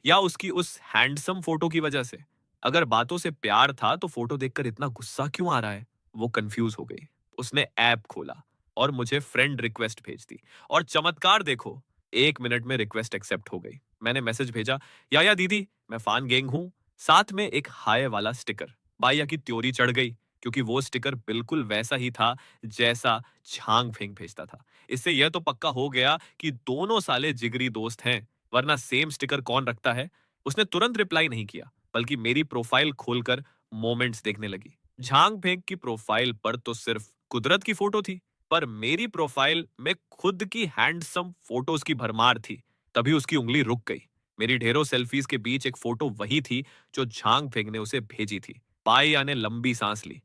या उसकी उस हैंडसम फोटो की वजह से? अगर बातों से प्यार था तो फोटो देखकर इतना गुस्सा क्यों आ रहा है? वो कंफ्यूज हो गई। उसने ऐप खोला और मुझे फ्रेंड रिक्वेस्ट भेज दी, और चमत्कार देखो, 1 मिनट में रिक्वेस्ट एक्सेप्ट हो गई। मैंने मैसेज भेजा, या दीदी, मैं फान गेंग हूं, साथ में एक हाय वाला स्टिकर। बाइया की त्योरी चढ़ गई, क्योंकि वो स्टिकर बिल्कुल वैसा ही था जैसा झांग फेंग भेजता था। इससे यह तो पक्का हो गया कि दोनों साले जिगरी दोस्त हैं, वरना सेम स्टिकर कौन रखता है? उसने तुरंत रिप्लाई नहीं किया, बल्कि मेरी प्रोफाइल खोलकर मोमेंट्स देखने लगी। झांग फेंक की प्रोफाइल पर तो सिर्फ कुदरत की फोटो थी, पर मेरी प्रोफाइल में खुद की हैंडसम फोटोज की भरमार थी। तभी उसकी उंगली रुक गई। मेरी ढेरों सेल्फीज के बीच एक फोटो वही थी जो झांग फेंग ने उसे भेजी थी। पाया ने लंबी सांस ली।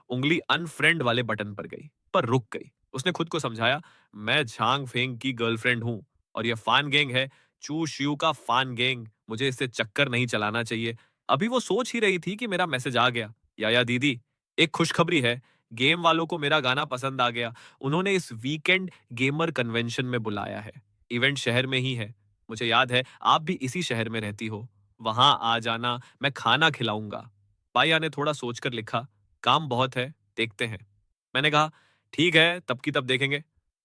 उंगली अनफ्रेंड वाले बटन पर गई, पर रुक गई। उसने खुद को समझाया, मैं झांग फेंग की गर्लफ्रेंड हूं और यह फान गैंग है, चू शियू का फान गैंग। मुझे इससे चक्कर नहीं चलाना चाहिए। अभी वो सोच ही रही थी कि मेरा मैसेज आ गया, या दीदी, एक खुशखबरी है, गेम वालों को मेरा गाना पसंद आ गया। उन्होंने इस वीकेंड गेमर कन्वेंशन में बुलाया है। इवेंट शहर में ही है। मुझे याद है आप भी इसी शहर में रहती हो। वहां आ जाना, मैं खाना खिलाऊंगा। पाया ने थोड़ा सोचकर लिखा, काम बहुत है, देखते हैं। मैंने कहा, ठीक है, तब की तब देखेंगे।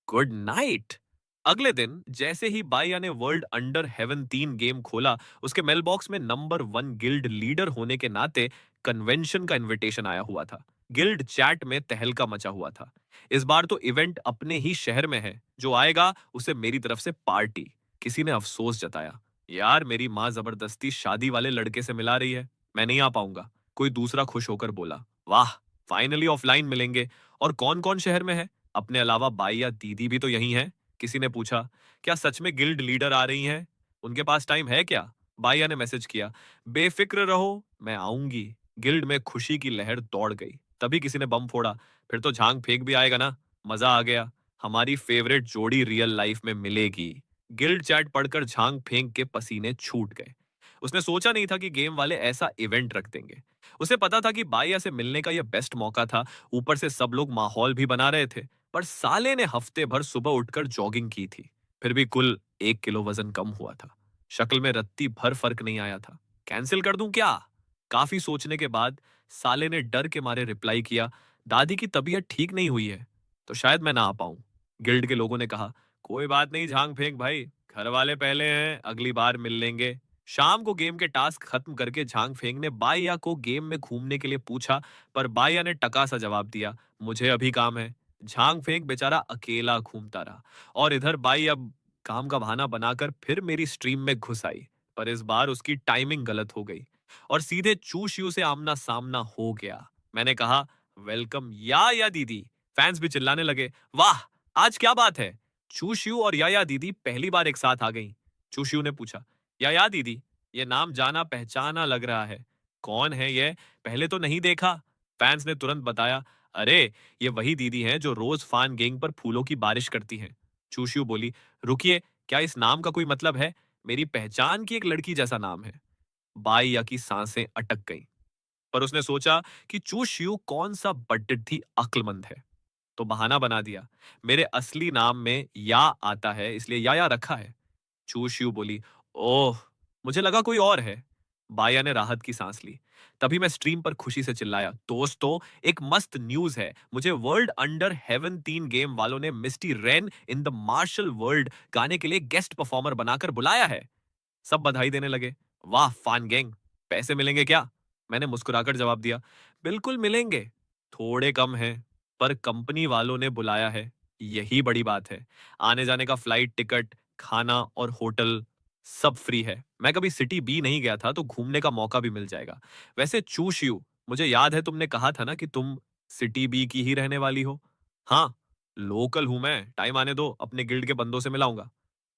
Good night. अगले दिन जैसे ही बाइया ने वर्ल्ड अंडर हेवन 3 गेम खोला, उसके मेल बॉक्स में नंबर 1 गिल्ड लीडर होने के नाते कन्वेंशन का इनविटेशन आया हुआ था। गिल्ड चैट में तहलका मचा हुआ था। इस बार तो इवेंट अपने ही शहर में है, जो आएगा उसे मेरी तरफ से पार्टी। किसी ने अफसोस जताया, यार मेरी माँ जबरदस्ती शादी वाले लड़के से मिला रही है, मैं नहीं आ पाऊंगा। कोई दूसरा खुश होकर बोला, वाह, फाइनली ऑफलाइन मिलेंगे। और कौन कौन शहर में है? अपने अलावा बाई या दीदी भी तो यही है। किसी ने पूछा, क्या सच में गिल्ड लीडर आ रही हैं? उनके पास टाइम है क्या? बाइया ने मैसेज किया, बेफिक्र रहो, मैं आऊंगी। गिल्ड में खुशी की लहर दौड़ गई। तभी किसी ने बम फोड़ा, फिर तो झांग फेंक भी आएगा ना। मजा आ गया, हमारी फेवरेट जोड़ी रियल लाइफ में मिलेगी। गिल्ड चैट पढ़कर झांग फेंक के पसीने छूट गए। उसने सोचा नहीं था कि गेम वाले ऐसा इवेंट रख देंगे। उसे पता था कि बाइया से मिलने का यह बेस्ट मौका था। ऊपर से सब लोग माहौल भी बना रहे थे। पर साले ने हफ्ते भर सुबह उठकर जॉगिंग की थी, फिर भी कुल 1 किलो वजन कम हुआ था। शक्ल में रत्ती भर फर्क नहीं आया था। कैंसिल कर दूं क्या? काफी सोचने के बाद साले ने डर के मारे रिप्लाई किया, दादी की तबीयत ठीक नहीं हुई है, तो शायद मैं ना आ पाऊं। गिल्ड के लोगों ने कहा, कोई बात नहीं झांग फेंक भाई, घर वाले पहले हैं, अगली बार मिल लेंगे। शाम को गेम के टास्क खत्म करके झांग फेंक ने बाइया को गेम में घूमने के लिए पूछा, पर बाइया ने टका सा जवाब दिया, मुझे अभी काम है। झांग फेंक बेचारा अकेला घूमता रहा। और इधर बाई अब काम का बहाना बनाकर फिर मेरी स्ट्रीम में घुस आई। पर इस बार उसकी टाइमिंग गलत हो गई और सीधे चूशियू से आमना सामना हो गया। मैंने कहा, वेलकम या दीदी। फैंस भी चिल्लाने लगे, वाह, आज क्या बात है? चूशियू और या दीदी पहली बार एक साथ आ गईं। चूशियू ने पूछा, या दीदी, ये नाम जाना पहचाना लग रहा है, कौन है ये? पहले तो नहीं देखा। फैंस ने तुरंत बताया, अरे ये वही दीदी हैं जो रोज फान गैंग पर फूलों की बारिश करती हैं। चूशियू बोली, रुकिए, क्या इस नाम का कोई मतलब है? मेरी पहचान की एक लड़की जैसा नाम है। बाइया की सांसें अटक गईं, पर उसने सोचा कि चूशियू कौन सा बड्ढी अक्लमंद है, तो बहाना बना दिया, मेरे असली नाम में या आता है इसलिए या रखा है। चूशियू बोली, ओह, मुझे लगा कोई और है। बाया ने राहत की सांस ली। तभी मैं स्ट्रीम पर खुशी से चिल्लाया, दोस्तों, एक मस्त न्यूज है, मुझे वर्ल्ड अंडर हेवन 3 गेम वालों ने misty rain in the martial world गाने के लिए गेस्ट परफॉर्मर बनाकर बुलाया है। सब बधाई देने लगे, वाह फान गैंग, पैसे मिलेंगे क्या? मैंने मुस्कुराकर जवाब दिया, बिल्कुल मिलेंगे, थोड़े कम हैं, पर कंपनी वालों ने बुलाया है, यही बड़ी बात है। आने जाने का फ्लाइट टिकट, खाना और होटल सब फ्री है। मैं कभी सिटी बी नहीं गया था, तो घूमने का मौका भी मिल जाएगा। वैसे चूश यू, मुझे याद है तुमने कहा था ना कि तुम सिटी बी की ही रहने वाली हो। हाँ, लोकल हूं मैं, टाइम आने दो, अपने गिल्ड के बंदों से मिलाऊंगा।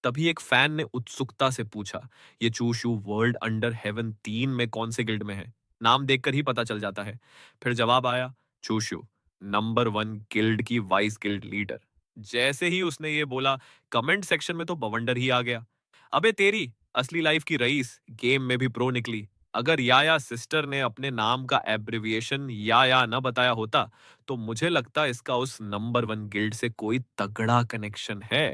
तभी एक फैन ने उत्सुकता से पूछा, ये चूशू वर्ल्ड अंडर हेवन 3 में कौन से गिल्ड में है? नाम देखकर ही पता चल जाता है। फिर जवाब आया, चूशू नंबर 1 गिल्ड की वाइस गिल्ड लीडर। जैसे ही उसने ये बोला, कमेंट सेक्शन में तो बवंडर ही आ गया। अबे तेरी, असली लाइफ की रईस गेम में भी प्रो निकली। अगर या सिस्टर ने अपने नाम का एब्रिविएशन या न बताया होता, तो मुझे लगता इसका उस नंबर 1 गिल्ड से कोई तगड़ा कनेक्शन है।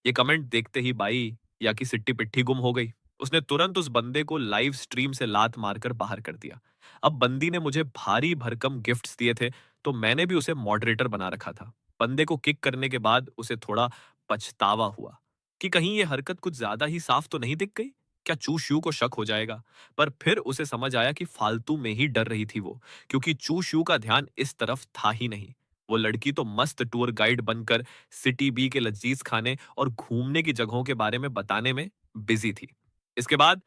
ये कमेंट देखते ही बाई या की सिट्टी पिट्ठी गुम हो गई। उसने तुरंत उस बंदे को लाइव स्ट्रीम से लात मारकर बाहर कर दिया। अब बंदी ने मुझे भारी भरकम गिफ्ट्स दिए थे, तो मैंने भी उसे मॉडरेटर बना रखा था। बंदे को किक करने के बाद उसे थोड़ा पछतावा हुआ कि कहीं ये हरकत कुछ ज्यादा ही साफ तो नहीं दिख गई। क्या चूशू को शक हो जाएगा? पर फिर उसे समझ आया कि फालतू में ही डर रही थी वो, क्योंकि चूशू का ध्यान इस तरफ था ही नहीं। वो लड़की तो मस्त टूर गाइड बनकर सिटी बी के लजीज खाने और घूमने की जगहों के बारे में बताने में बिजी थी। इसके बाद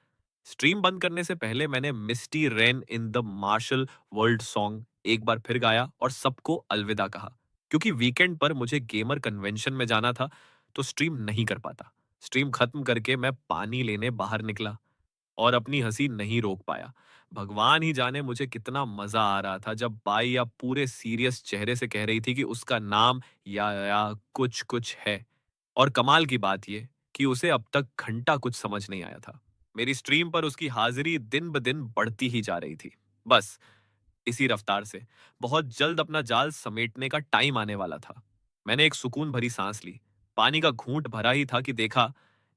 स्ट्रीम बंद करने से पहले मैंने misty rain in the martial world song एक बार फिर गाया और सबको अलविदा कहा, क्योंकि वीकेंड पर मुझे गेमर कन्वेंशन में जाना था, तो स्ट्रीम नहीं कर पाता। स्ट्रीम खत्म करके मैं पानी लेने बाहर निकला और अपनी हंसी नहीं रोक पाया। भगवान ही जाने मुझे कितना मजा आ रहा था जब बाई या पूरे सीरियस चेहरे से कह रही थी कि उसका नाम या कुछ कुछ है। और कमाल की बात यह कि उसे अब तक घंटा कुछ समझ नहीं आया था। मेरी स्ट्रीम पर उसकी हाजिरी दिन ब दिन बढ़ती ही जा रही थी। बस इसी रफ्तार से बहुत जल्द अपना जाल समेटने का टाइम आने वाला था। मैंने एक सुकून भरी सांस ली। पानी का घूंट भरा ही था कि देखा,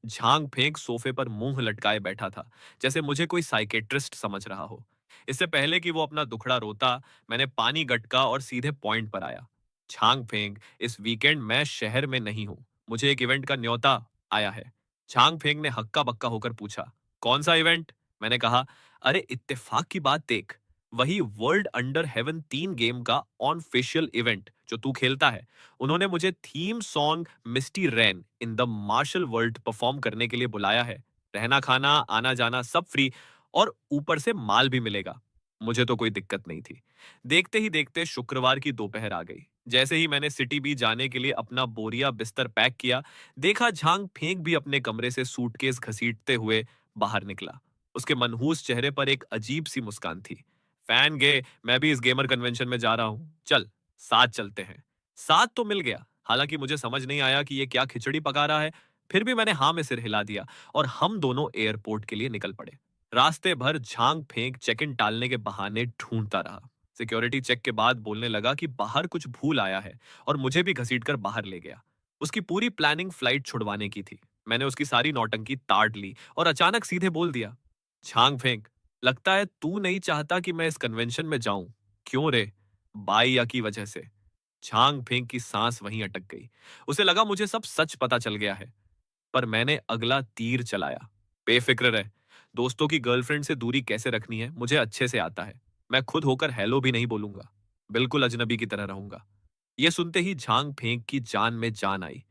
झांग फेंक सोफे पर मुंह लटकाए बैठा था, जैसे मुझे कोई साइकेट्रिस्ट समझ रहा हो। इससे पहले कि वो अपना दुखड़ा रोता, मैंने पानी गटका और सीधे पॉइंट पर आया। झांग फेंक, इस वीकेंड मैं शहर में नहीं हूं, मुझे एक इवेंट का न्योता आया है। झांग फेंक ने हक्का बक्का होकर पूछा, कौन सा इवेंट? मैंने कहा, अरे इत्तेफाक की बात देख, वही वर्ल्ड अंडर हेवन 3 गेम का ऑन फेशियल इवेंट जो तू खेलता है। उन्होंने मुझे theme song misty rain in the martial world perform करने के लिए बुलाया है। रहना खाना आना जाना सब फ्री और ऊपर से माल भी मिलेगा। मुझे तो कोई दिक्कत नहीं थी। देखते ही देखते शुक्रवार की दोपहर आ गई। जैसे ही मैंने सिटी बी जाने के लिए अपना बोरिया बिस्तर पैक किया, देखा झांग फेंक भी अपने कमरे से सूटकेस घसीटते हुए बाहर निकला। उसके मनहूस चेहरे पर एक अजीब सी मुस्कान थी। फैन गे, मैं भी इस गेमर कन्वेंशन में जा रहा हूँ, चल साथ चलते हैं। साथ तो मिल गया, हालांकि मुझे समझ नहीं आया कि ये क्या खिचड़ी पका रहा है। फिर भी मैंने हाँ में सिर हिला दिया और हम दोनों एयरपोर्ट के लिए निकल पड़े। रास्ते भर झांग फेंक चेक इन टालने के बहाने ढूंढता रहा। सिक्योरिटी चेक के बाद बोलने लगा कि बाहर कुछ भूल आया है और मुझे भी घसीटकर बाहर ले गया। उसकी पूरी प्लानिंग फ्लाइट छुड़वाने की थी। मैंने उसकी सारी नौटंकी ताड़ ली और अचानक सीधे बोल दिया, झांग फेंक, लगता है तू नहीं चाहता कि मैं इस कन्वेंशन में जाऊं। क्यों रे? बाइया की वजह से। झांग फेंक की सांस वहीं अटक गई। उसे लगा मुझे सब सच पता चल गया है। पर मैंने अगला तीर चलाया। बेफिक्र रह, दोस्तों की गर्लफ्रेंड से दूरी कैसे रखनी है मुझे अच्छे से आता है। मैं खुद होकर हेलो भी नहीं बोलूंगा, बिल्कुल अजनबी की तरह रहूंगा। यह सुनते ही झांग फेंक की जान में जान आई।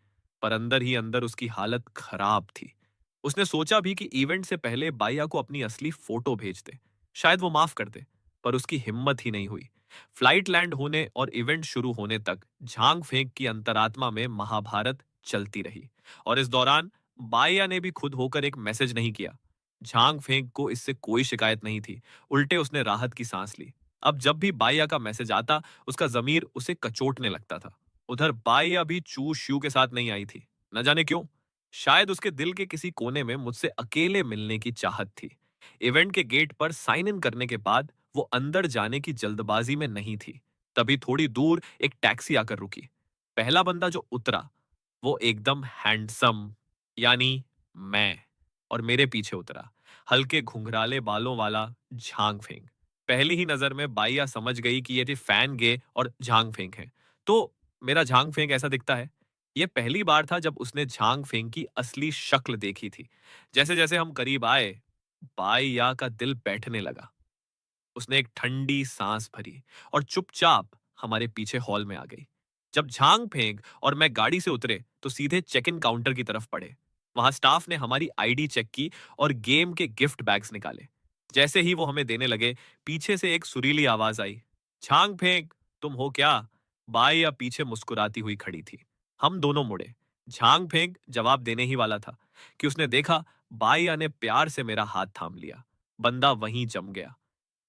पर अंदर ही अंदर उसकी हालत खराब थी। उसने सोचा भी कि इवेंट से पहले बाइया को अपनी असली फोटो भेज दे, शायद वो माफ कर दे। पर उसकी हिम्मत ही नहीं हुई। फ्लाइट लैंड होने और इवेंट शुरू होने तक झांग फेंक की अंतरात्मा में महाभारत चलती रही। और इस दौरान बाइया ने भी खुद होकर एक मैसेज नहीं किया। झांग फेंक को इससे कोई शिकायत नहीं थी। उल्टे उसने राहत की सांस ली। अब जब भी बाइया का मैसेज आता, उसका जमीर उसे कचोटने लगता था। उधर बाइया भी चू शू के साथ नहीं आई थी। न जाने क्यों। शायद उसके दिल के किसी कोने में मुझसे अकेले मिलने की चाहत थी। इवेंट के गेट पर साइन इन करने के बाद वो अंदर जाने की जल्दबाजी में नहीं थी। तभी थोड़ी दूर एक टैक्सी आकर रुकी। पहला बंदा जो उतरा वो एकदम हैंडसम, यानी मैं, और मेरे पीछे उतरा हल्के घुंघराले बालों वाला झांग फेंग। पहली ही नजर में बाइया समझ गई कि ये थे फैन गे और झांग फेंग हैं। तो मेरा झांग फेंग ऐसा दिखता है। ये पहली बार था जब उसने झांग फेंग की असली शक्ल देखी थी। जैसे जैसे हम करीब आए, बाइया का दिल बैठने लगा। उसने एक ठंडी सांस भरी और चुपचाप हमारे पीछे हॉल में आ गई। जब झांग फेंक और मैं गाड़ी से उतरे तो सीधे चेक इन काउंटर की तरफ पड़े। वहां स्टाफ ने हमारी आईडी चेक की और गेम के गिफ्ट बैग्स निकाले। जैसे ही वो हमें देने लगे, पीछे से एक सुरीली आवाज आई, झांग फेंक, तुम हो क्या? बाई या पीछे मुस्कुराती हुई खड़ी थी। हम दोनों मुड़े। झांग फेंक जवाब देने ही वाला था कि उसने देखा बाईया ने प्यार से मेरा हाथ थाम लिया। बंदा वहीं जम गया,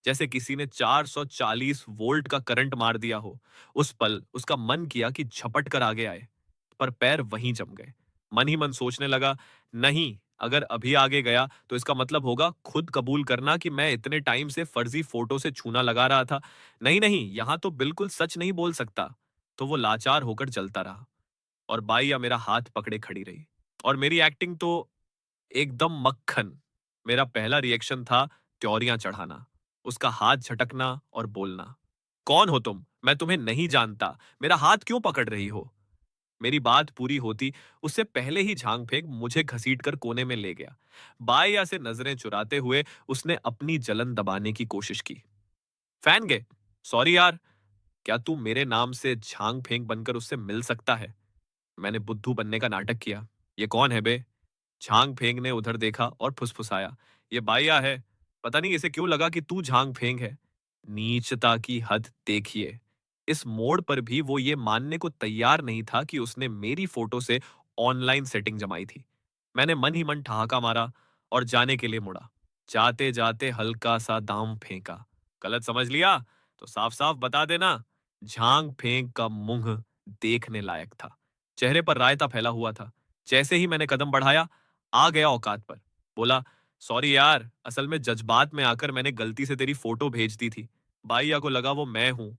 जैसे किसी ने 440 वोल्ट का करंट मार दिया हो। उस पल उसका मन किया कि झपट कर आगे आए, पर पैर वहीं जम गए। मन ही मन सोचने लगा, नहीं, अगर अभी आगे गया तो इसका मतलब होगा खुद कबूल करना कि मैं इतने टाइम से फर्जी फोटो से छूना लगा रहा था। नहीं नहीं, यहां तो बिल्कुल सच नहीं बोल सकता। तो वो लाचार होकर जलता रहा और बाई या मेरा हाथ पकड़े खड़ी रही। और मेरी एक्टिंग तो एकदम मक्खन। मेरा पहला रिएक्शन था त्योरियां चढ़ाना, उसका हाथ झटकना और बोलना, कौन हो तुम? मैं तुम्हें नहीं जानता, मेरा हाथ क्यों पकड़ रही हो? मेरी बात पूरी होती उससे पहले ही झांग फेंक मुझे घसीटकर कोने में ले गया। बाया से नजरें चुराते हुए उसने अपनी जलन दबाने की कोशिश की। फैन गे, सॉरी यार, क्या तू मेरे नाम से झांग फेंक बनकर उससे मिल सकता है? मैंने बुद्धू बनने का नाटक किया। ये कौन है बे? झांग फेंग ने उधर देखा और फुसफुसाया, ये बाइया है। पता नहीं इसे क्यों लगा कि तू झांग फेंग है। नीचता की हद देखिए। इस मोड़ पर भी वो ये मानने को तैयार नहीं था कि उसने मेरी फोटो से ऑनलाइन सेटिंग जमाई थी। मैंने मन ही मन ठहाका मारा और जाने के लिए मुड़ा। जाते जाते हल्का सा दाम फेंका। गलत समझ लिया तो साफ साफ बता देना। झांग फेंक का मुंह देखने लायक था। चेहरे पर रायता फैला हुआ था। जैसे ही मैंने कदम बढ़ाया, आ गया औकात पर। बोला, सॉरी यार, असल में जज्बात में आकर मैंने गलती से तेरी फोटो भेज दी थी। बाइया को लगा वो मैं हूं।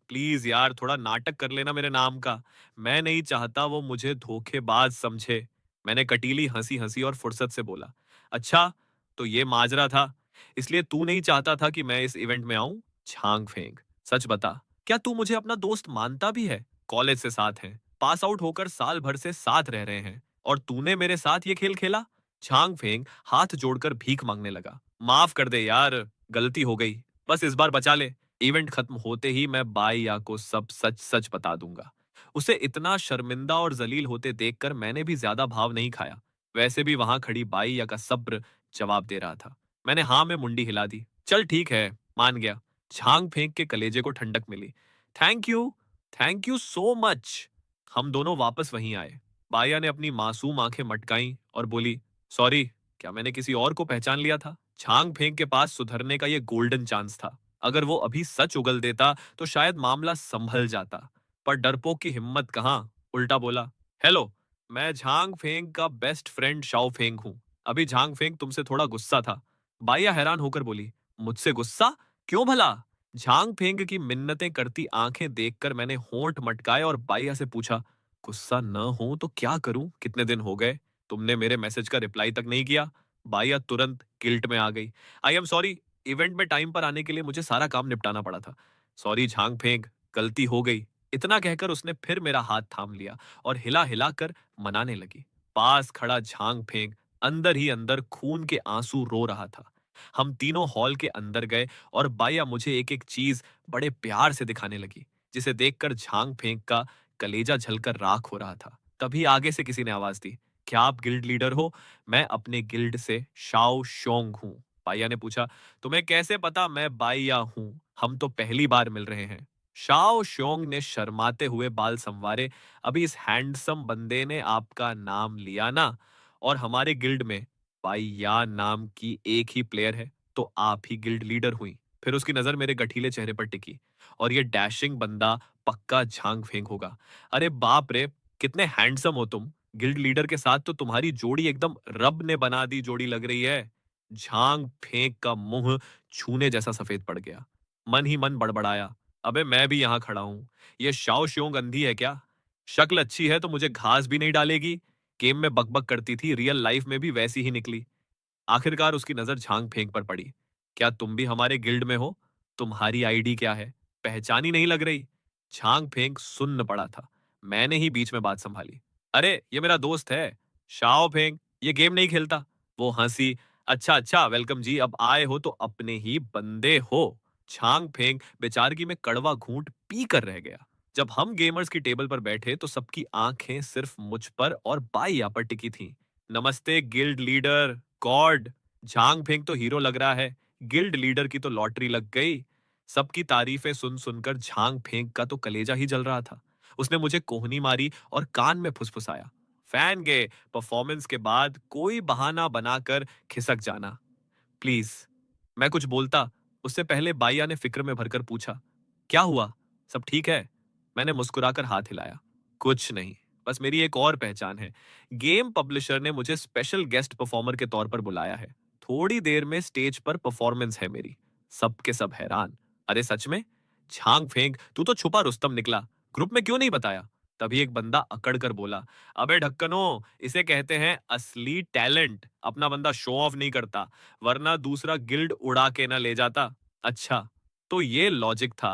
प्लीज यार, थोड़ा नाटक कर लेना मेरे नाम का। मैं नहीं चाहता वो मुझे धोखेबाज समझे। मैंने कटीली हंसी हंसी और फुर्सत से बोला, अच्छा, तो ये माजरा था। इसलिए तू नहीं चाहता था कि मैं इस इवेंट में आऊं? झांग फेंक, सच बता, क्या तू मुझे अपना दोस्त मानता भी है? कॉलेज से साथ हैं, पास आउट होकर साल भर से साथ रह रहे हैं, और तूने मेरे साथ ये खेल खेला? झांग फेंग हाथ जोड़कर भीख मांगने लगा। माफ कर दे यार, गलती हो गई। बस इस बार बचा ले। इवेंट खत्म होते ही मैं बाईया को सब सच सच बता दूंगा। उसे इतना शर्मिंदा और जलील होते देखकर मैंने भी ज्यादा भाव नहीं खाया। वैसे भी वहां खड़ी बाईया का सब्र जवाब दे रहा था। मैंने हाँ में मुंडी हिला दी। चल ठीक है, मान गया। झांग फेंक के कलेजे को ठंडक मिली। Thank you, thank you so much. हम दोनों वापस वहीं आए। बाईया ने अपनी मासूम आंखें मटकाई और बोली, सॉरी, क्या मैंने किसी और को पहचान लिया था? झांग फेंक के पास सुधरने का ये गोल्डन चांस था। अगर वो अभी सच उगल देता तो शायद मामला संभल जाता। पर डरपोक की हिम्मत कहाँ, उल्टा बोला, हेलो, मैं झांग फेंग का बेस्ट फ्रेंड शाओ फेंग हूँ। अभी झांग फेंग तुमसे थोड़ा गुस्सा था। बाइया हैरान होकर बोली, मुझसे गुस्सा? क्यों भला? झांग फेंग की मिन्नतें करती आंखें देखकर मैंने होंठ मटकाए और बाइया से पूछा, गुस्सा न हो तो क्या करूं? कितने दिन हो गए, तुमने मेरे मैसेज का रिप्लाई तक नहीं किया। बाइया तुरंत गिल्ट में आ गई। आई एम सॉरी, इवेंट में टाइम पर आने के लिए मुझे सारा काम निपटाना पड़ा था। सॉरी झांग फेंग, गलती हो गई। इतना कहकर उसने फिर मेरा हाथ थाम लिया और हिला हिला कर मनाने लगी। पास खड़ा झांग फेंग अंदर ही अंदर खून के आंसू रो रहा था। हम तीनों हॉल के अंदर गए और बाया मुझे एक एक चीज बड़े प्यार से दिखाने लगी, जिसे देखकर झांग फेंक का कलेजा झलकर राख हो रहा था। तभी आगे से किसी ने आवाज दी, क्या आप गिल्ड लीडर हो? मैं अपने गिल्ड से शाओ शोंग हूँ। बाइया ने पूछा, तुम्हें कैसे पता मैं बाइया हूँ? हम तो पहली बार मिल रहे हैं। शाओ शोंग ने शर्माते हुए बाल संवारे, अभी इस हैंडसम बंदे ने आपका नाम लिया ना, और हमारे गिल्ड में बाइया नाम की एक ही प्लेयर है, तो आप ही गिल्ड लीडर हुई। फिर उसकी नजर मेरे गठीले चेहरे पर टिकी, और ये डैशिंग बंदा पक्का झांग फेंक होगा। अरे बाप रे, कितने हैंडसम हो तुम। गिल्ड लीडर के साथ तो तुम्हारी जोड़ी एकदम रब ने बना दी जोड़ी लग रही है। झांग फेंक का मुंह छूने जैसा सफेद पड़ गया। मन ही मन बड़बड़ाया, अबे मैं भी यहां खड़ा हूं, ये शाओ श्योंग अंधी है क्या? शक्ल अच्छी है तो मुझे घास भी नहीं डालेगी। गेम में बकबक करती थी, रियल लाइफ में भी वैसी ही निकली। आखिरकार उसकी नजर झांग फेंक पर पड़ी। क्या तुम भी हमारे गिल्ड में हो? तुम्हारी आईडी क्या है? पहचान ही नहीं लग रही। झांग फेंक सुन्न पड़ा था। मैंने ही बीच में बात संभाली, अरे ये मेरा दोस्त है शाओ फेंग, ये गेम नहीं खेलता। वो हंसी, अच्छा अच्छा वेलकम जी, अब आए हो तो अपने ही बंदे हो। झांग फेंग बेचारगी में कड़वा घूंट पी कर रह गया। जब हम गेमर्स की टेबल पर बैठे तो सबकी आंखें सिर्फ मुझ पर और बाइया पर टिकी थीं। नमस्ते guild leader. God, Zhang Feng तो हीरो लग रहा है, गिल्ड लीडर की तो लॉटरी लग गई। सबकी तारीफें सुन सुनकर झांग फेंक का तो कलेजा ही जल रहा था। उसने मुझे कोहनी मारी और कान में फुसफुसाया, फैन के परफॉर्मेंस के बाद कोई बहाना बनाकर खिसक जाना प्लीज। मैं कुछ बोलता उससे पहले बाइया ने फिक्र में भरकर पूछा, क्या हुआ, सब ठीक है? मैंने मुस्कुराकर हाथ हिलाया, कुछ नहीं, बस मेरी एक और पहचान है। गेम पब्लिशर ने मुझे स्पेशल गेस्ट परफॉर्मर के तौर पर बुलाया है। थोड़ी देर में स्टेज पर परफॉर्मेंस है मेरी। सबके सब हैरान, अरे सच में? झांग फेंक, तू तो छुपा रुस्तम निकला, ग्रुप में क्यों नहीं बताया? तभी एक बंदा अकड़ कर बोला, अबे ढक्कनो, इसे कहते हैं असली टैलेंट। अपना बंदा शो ऑफ नहीं करता, वरना दूसरा गिल्ड उड़ा के ना ले जाता। अच्छा, तो ये लॉजिक था।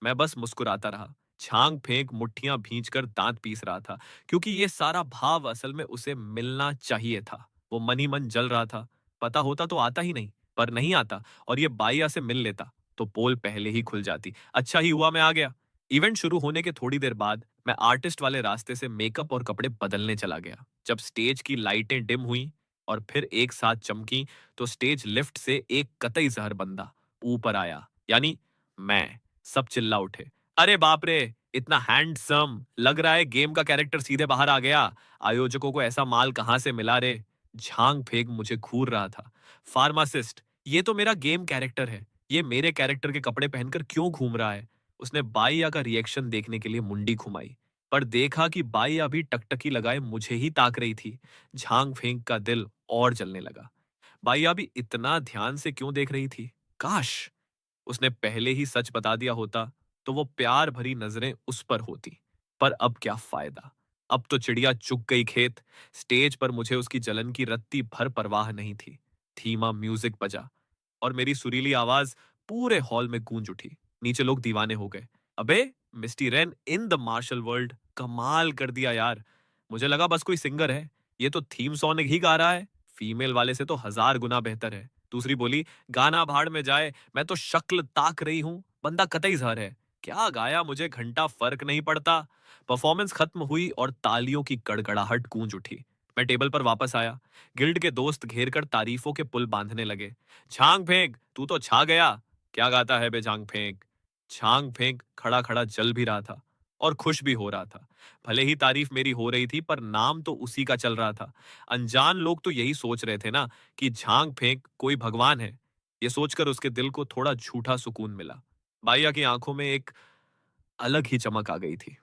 मैं बस मुस्कुराता रहा। झांग फेंक मुट्ठियां भींचकर दांत पीस रहा था, क्योंकि ये सारा भाव असल में उसे मिलना चाहिए था। वो मन ही मन जल रहा था। पता होता तो आता ही नहीं, पर नहीं आता, और ये बाइया से मिल लेता तो पोल पहले ही खुल जाती। अच्छा ही हुआ मैं आ गया। इवेंट शुरू होने के थोड़ी देर बाद मैं आर्टिस्ट वाले रास्ते से मेकअप और कपड़े बदलने चला गया। जब स्टेज की लाइटें डिम हुई और फिर एक साथ चमकी, तो स्टेज लिफ्ट से एक कतई जहर बंदा ऊपर आया, यानी मैं। सब चिल्ला उठे, अरे बाप रे, इतना हैंडसम लग रहा है, गेम का कैरेक्टर सीधे बाहर आ गया। आयोजकों को ऐसा माल कहां से मिला रे? झांग फेंक मुझे घूर रहा था। फार्मासिस्ट, ये तो मेरा गेम कैरेक्टर है, ये मेरे कैरेक्टर के कपड़े पहनकर क्यों घूम रहा है? उसने बाइया का रिएक्शन देखने के लिए मुंडी घुमाई, पर देखा कि बाइया भी टकटकी लगाए मुझे ही ताक रही थी। झांग फेंक का दिल और जलने लगा। बाइया भी इतना ध्यान से क्यों देख रही थी? काश उसने पहले ही सच बता दिया होता तो वो प्यार भरी नजरें उस पर होती। पर अब क्या फायदा, अब तो चिड़िया चुग गई खेत। स्टेज पर मुझे उसकी जलन की रत्ती भर परवाह नहीं थी। धीमा म्यूजिक बजा और मेरी सुरीली आवाज पूरे हॉल में गूंज उठी। नीचे लोग दीवाने हो गए। अबे misty rain in the martial world, कमाल कर दिया यार। मुझे लगा बस कोई सिंगर है, ये तो थीम सॉन्ग ही गा रहा है। फीमेल वाले से तो हजार गुना बेहतर है। दूसरी बोली, गाना भाड़ में जाए, मैं तो शक्ल ताक रही हूँ, बंदा कतई ज़हर है। क्या गाया मुझे घंटा फर्क नहीं पड़ता। परफॉर्मेंस खत्म हुई और तालियों की गड़गड़ाहट गूंज उठी। मैं टेबल पर वापस आया। गिल्ड के दोस्त घेर कर तारीफों के पुल बांधने लगे। झांग फेंक, तू तो छा गया। क्या गाता है बे झांग फेंक। झांग फेंक खड़ा खड़ा जल भी रहा था और खुश भी हो रहा था। भले ही तारीफ मेरी हो रही थी, पर नाम तो उसी का चल रहा था। अनजान लोग तो यही सोच रहे थे ना कि झांग फेंक कोई भगवान है। ये सोचकर उसके दिल को थोड़ा झूठा सुकून मिला। बाइया की आंखों में एक अलग ही चमक आ गई थी।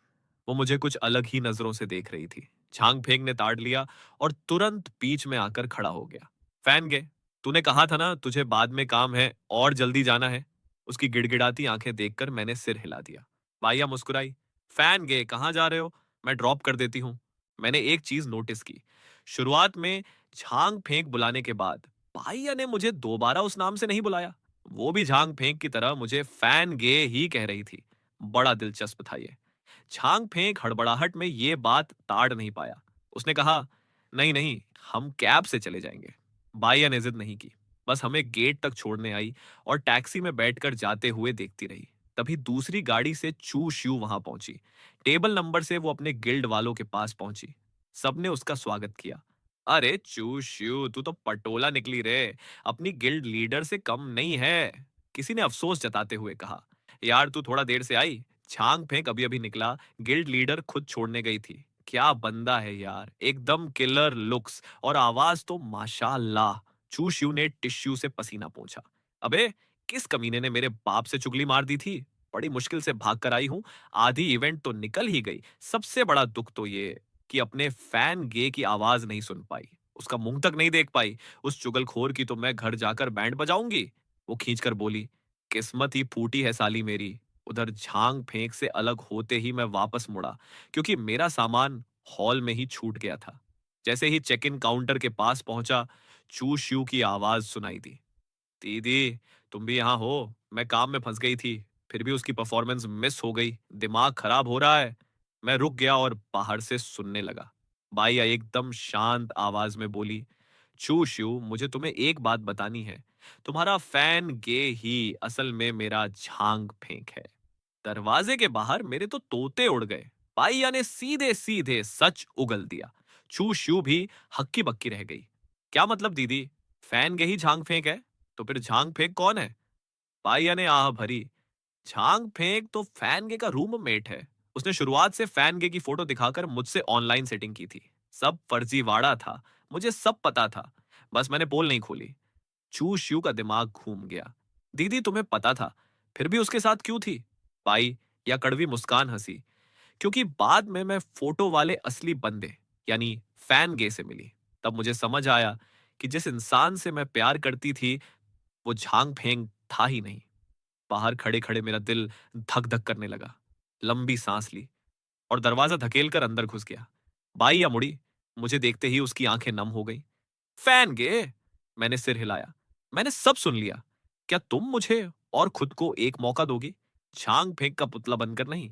वो मुझे कुछ अलग ही नजरों से देख रही थी। झांग फेंक ने ताड़ लिया और तुरंत बीच में आकर खड़ा हो गया। फैन गे, तूने कहा था ना तुझे बाद में काम है और जल्दी जाना है। उसकी गिड़गिड़ाती आंखें देखकर मैंने सिर हिला दिया। बाइया मुस्कुराई। फैन गे, कहाँ जा रहे हो? मैं ड्रॉप कर देती हूँ। मैंने एक चीज नोटिस की। शुरुआत में झांग फेंक बुलाने के बाद बाइया ने मुझे दोबारा उस नाम से नहीं बुलाया। वो भी झांग फेंक की तरह मुझे फैन गे ही कह रही थी। बड़ा दिलचस्प था ये। छांग फेंक हड़बड़ाहट में ये बात ताड़ नहीं पाया। उसने कहा, नहीं नहीं, हम कैब से चले जाएंगे। बाइया ने जिद नहीं की, बस हमें गेट तक छोड़ने आई और टैक्सी में बैठकर जाते हुए देखती रही। तभी दूसरी गाड़ी से चू श्यू वहां पहुंची। टेबल नंबर से वो अपने गिल्ड वालों के पास पहुंची। सबने उसका स्वागत किया। अरे चू श्यू, तू तो पटोला निकली रे। अपनी गिल्ड लीडर से कम नहीं है। किसी ने अफसोस जताते हुए कहा, यार तू थोड़ा देर से आई। छांग फेंक अभी अभी निकला, गिल्ड लीडर खुद छोड़ने गई थी। क्या बंदा है यार, एकदम किलर लुक्स और आवाज तो माशाल्लाह। चू शिव ने टिश्यू से पसीना पोंछा। अबे, किस कमीने ने मेरे बाप से चुगली मार दी थी। बड़ी मुश्किल से भाग कर आई हूं। आधी इवेंट तो निकल ही गई। सबसे बड़ा दुख तो ये कि अपने फैन गे की आवाज नहीं सुन पाई, उसका मुंह तक नहीं देख पाई। उस चुगलखोर की तो मैं घर जाकर बैंड बजाऊंगी। वो खींचकर बोली, किस्मत ही फूटी है साली मेरी। उधर झांग फेंक से अलग होते ही मैं वापस मुड़ा, क्योंकि मेरा सामान हॉल में ही छूट गया था। जैसे ही चेक इन काउंटर के पास पहुंचा, चू शू की आवाज सुनाई दी। दीदी, तुम भी यहाँ हो? मैं काम में फंस गई थी, फिर भी उसकी परफॉर्मेंस मिस हो गई। दिमाग खराब हो रहा है। मैं रुक गया और बाहर से सुनने लगा। बाइया एकदम शांत आवाज में बोली, चू शू, मुझे तुम्हें एक बात बतानी है। तुम्हारा फैन गे ही असल में मेरा झांग फेंक है। दरवाजे के बाहर मेरे तो तोते उड़ गए। पाइया ने सीधे सीधे सच उगल दिया। छू शू भी हक्की बक्की रह गई। क्या मतलब दीदी? फैन गे ही झांग फेंक है? तो फिर झांग फेंक कौन है? पाइया ने आह भरी। झांग फेंक तो फैन गे का रूममेट है। उसने शुरुआत से फैन गे की फोटो दिखाकर मुझसे ऑनलाइन सेटिंग की थी। सब फर्जीवाड़ा था। मुझे सब पता था। बस मैंने पोल नहीं खोली। चू श्यू का दिमाग घूम गया। दीदी, तुम्हें पता था, फिर भी उसके साथ क्यों थी? पाई या कड़वी मुस्कान हंसी। क्योंकि बाद में मैं फोटो वाले असली बंदे यानी फैन गे से मिली। तब मुझे समझ आया कि जिस इंसान से मैं प्यार करती थी वो झांग फेंग था ही नहीं। बाहर खड़े खड़े मेरा दिल धक धक करने लगा। लंबी सांस ली और दरवाजा धकेल कर अंदर घुस गया। बाई या मुड़ी। मुझे देखते ही उसकी आंखें नम हो गई। फैन गे, मैंने सिर हिलाया। मैंने सब सुन लिया। क्या तुम मुझे और खुद को एक मौका दोगी? झांग फेंक का पुतला बनकर नहीं,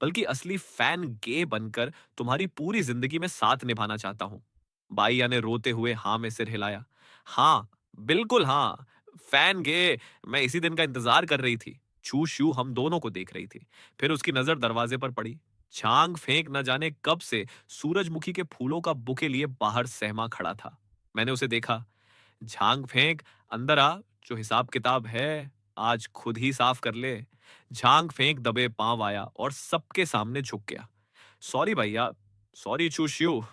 बल्कि असली फैन गे बनकर तुम्हारी पूरी जिंदगी में साथ निभाना चाहता हूं। बाइया ने रोते हुए हाँ में सिर हिलाया। हाँ, बिल्कुल हाँ। फैन गे, मैं इसी दिन का इंतजार कर रही थी। छू शू हम दोनों को देख रही थी। फिर उसकी नजर दरवाजे पर पड़ी। झांग फेंक न जाने कब से सूरजमुखी के फूलों का बुके लिए बाहर सहमा खड़ा था। मैंने उसे देखा। झांग फेंक, अंदर आ, जो हिसाब किताब है आज खुद ही साफ कर ले। झांग फेंक दबे पांव आया और सबके सामने झुक गया। सॉरी भैया, सॉरी चूशियू,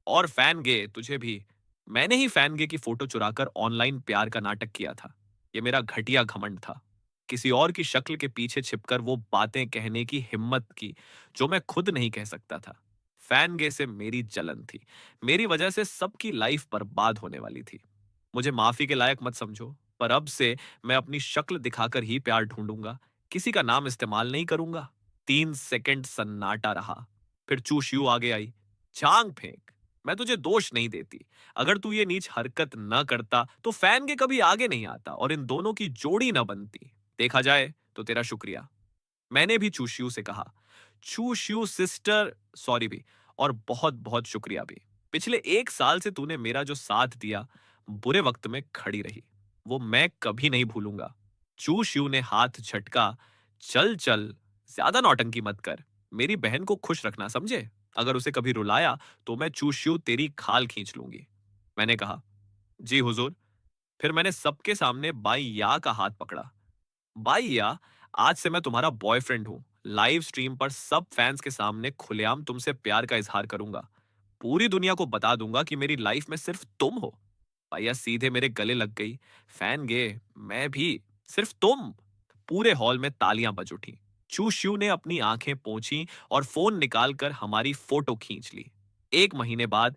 और फैन गे तुझे भी। मैंने ही फैन गे की फोटो चुराकर ऑनलाइन प्यार का नाटक किया था। ये मेरा घटिया घमंड था। किसी और की शक्ल के पीछे छिपकर वो बातें कहने की हिम्मत की जो मैं खुद नहीं कह सकता था। फैन गे से मेरी जलन थी। मेरी वजह से सबकी लाइफ बर्बाद होने वाली थी। मुझे माफी के लायक मत समझो, पर अब से मैं अपनी शक्ल दिखाकर ही प्यार ढूंढूंगा। किसी का नाम इस्तेमाल नहीं करूंगा। 3 सेकंड सन्नाटा रहा। फिर चूशियू आगे आई। झांग फेंक, मैं तुझे दोष नहीं देती। अगर तू ये नीच हरकत न करता तो फैन के कभी आगे नहीं आता और इन दोनों की जोड़ी न बनती। देखा जाए तो तेरा शुक्रिया। मैंने भी चूशियू से कहा, चूशियू सिस्टर, सॉरी भी, और बहुत बहुत शुक्रिया भी। पिछले 1 साल से तूने मेरा जो साथ दिया, बुरे वक्त में खड़ी रही। वो मैं कभी नहीं भूलूंगा। चू शिव ने हाथ झटका। चल चल, ज्यादा नौटंकी मत कर। मेरी बहन को खुश रखना, समझे? अगर उसे कभी रुलाया तो मैं चू शिव तेरी खाल खींच लूंगी। मैंने कहा, जी हुजूर। फिर मैंने सबके सामने बाई या का हाथ पकड़ा। बाई या, आज से मैं तुम्हारा बॉयफ्रेंड हूँ। लाइव स्ट्रीम पर सब फैंस के सामने खुलेआम तुमसे प्यार का इजहार करूंगा। पूरी दुनिया को बता दूंगा कि मेरी लाइफ में सिर्फ तुम हो। भैया सीधे मेरे गले लग गई। फैन गे, मैं भी, सिर्फ तुम। पूरे हॉल में तालियां बज उठी। चू शिव ने अपनी आंखें पोंछी और फोन निकालकर हमारी फोटो खींच ली। 1 महीने बाद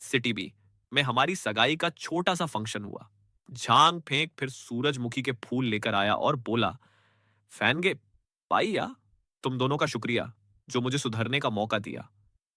सिटी बी में हमारी सगाई का छोटा सा फंक्शन हुआ। झांग फेंक फिर सूरजमुखी के फूल लेकर आया और बोला, फैन गे, पाइया, तुम दोनों का शुक्रिया जो मुझे सुधरने का मौका दिया।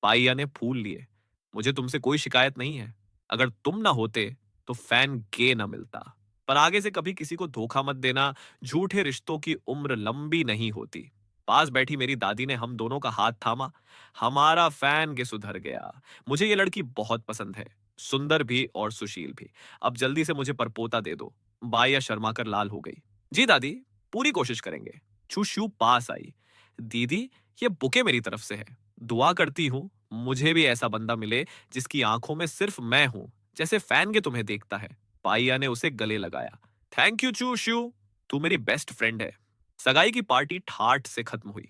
पाइया ने फूल लिए। मुझे तुमसे कोई शिकायत नहीं है। अगर तुम ना होते तो फैन गे ना मिलता। पर आगे से कभी किसी को धोखा मत देना। झूठे रिश्तों की उम्र लंबी नहीं होती। पास बैठी मेरी दादी ने हम दोनों का हाथ थामा। हमारा फैन गे सुधर गया। मुझे ये लड़की बहुत पसंद है, सुंदर भी और सुशील भी। अब जल्दी से मुझे परपोता दे दो। बाइया शर्मा कर लाल हो गई। जी दादी, पूरी कोशिश करेंगे। छुशु पास आई। दीदी, ये बुके मेरी तरफ से है। दुआ करती हूँ मुझे भी ऐसा बंदा मिले जिसकी आंखों में सिर्फ मैं हूं, जैसे फैन के तुम्हें देखता है। पाइया ने उसे गले लगाया। थैंक यू चूशू, तू मेरी बेस्ट फ्रेंड है। सगाई की पार्टी ठाठ से खत्म हुई।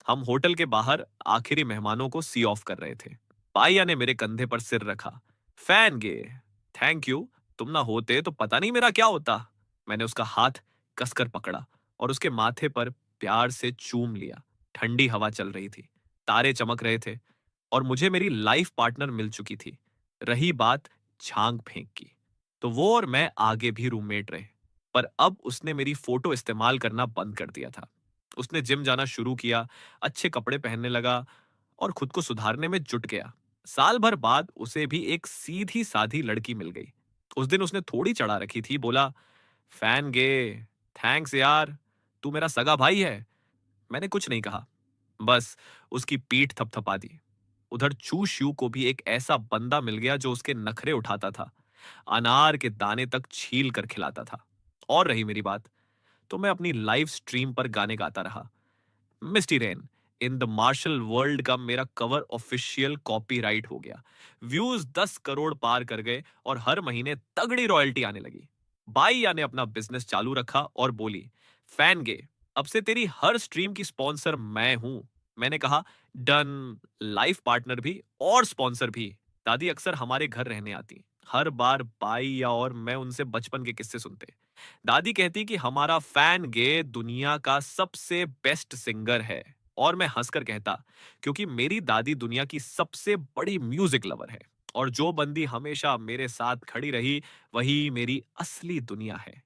हम होटल के बाहर आखिरी मेहमानों को सी ऑफ कर रहे थे। पाइया ने मेरे कंधे पर सिर रखा। फैन गे, थैंक यू। तुम ना होते तो पता नहीं मेरा क्या होता। मैंने उसका हाथ कसकर पकड़ा और उसके माथे पर प्यार से चूम लिया। ठंडी हवा चल रही थी, तारे चमक रहे थे और मुझे मेरी लाइफ पार्टनर मिल चुकी थी। रही बात झांग फेंक की, तो वो और मैं आगे भी रूममेट रहे। पर अब उसने मेरी फोटो इस्तेमाल करना बंद कर दिया था। उसने जिम जाना शुरू किया, अच्छे कपड़े पहनने लगा और खुद को सुधारने में जुट गया। साल भर बाद उसे भी एक सीधी साधी लड़की मिल गई। उस दिन उसने थोड़ी चढ़ा रखी थी। बोला, फैन गे, थैंक्स यार, तू मेरा सगा भाई है। मैंने कुछ नहीं कहा, बस उसकी पीठ थपथपा दी। उधर चू शिव को भी एक ऐसा बंदा मिल गया जो उसके नखरे उठाता था, अनार के दाने तक छील कर खिलाता था। और रही मेरी बात, तो मैं अपनी लाइव स्ट्रीम पर गाने गाता रहा। Misty rain in the martial world का मेरा कवर ऑफिशियल कॉपीराइट हो गया। व्यूज 10 करोड़ पार कर गए और हर महीने तगड़ी रॉयल्टी आने लगी। बाईया ने अपना बिजनेस चालू रखा और बोली, फैन गे, अब से तेरी हर स्ट्रीम की स्पॉन्सर मैं हूं। मैंने कहा, डन। लाइफ पार्टनर भी और स्पॉन्सर भी। दादी अक्सर हमारे घर रहने आती। हर बार बाईया और मैं उनसे बचपन के किस्से सुनते। दादी कहती कि हमारा फैन गे दुनिया का सबसे बेस्ट सिंगर है। और मैं हंसकर कहता, क्योंकि मेरी दादी दुनिया की सबसे बड़ी म्यूजिक लवर है और जो बंदी हमेशा मेरे साथ खड़ी रही वही मेरी असली दुनिया है।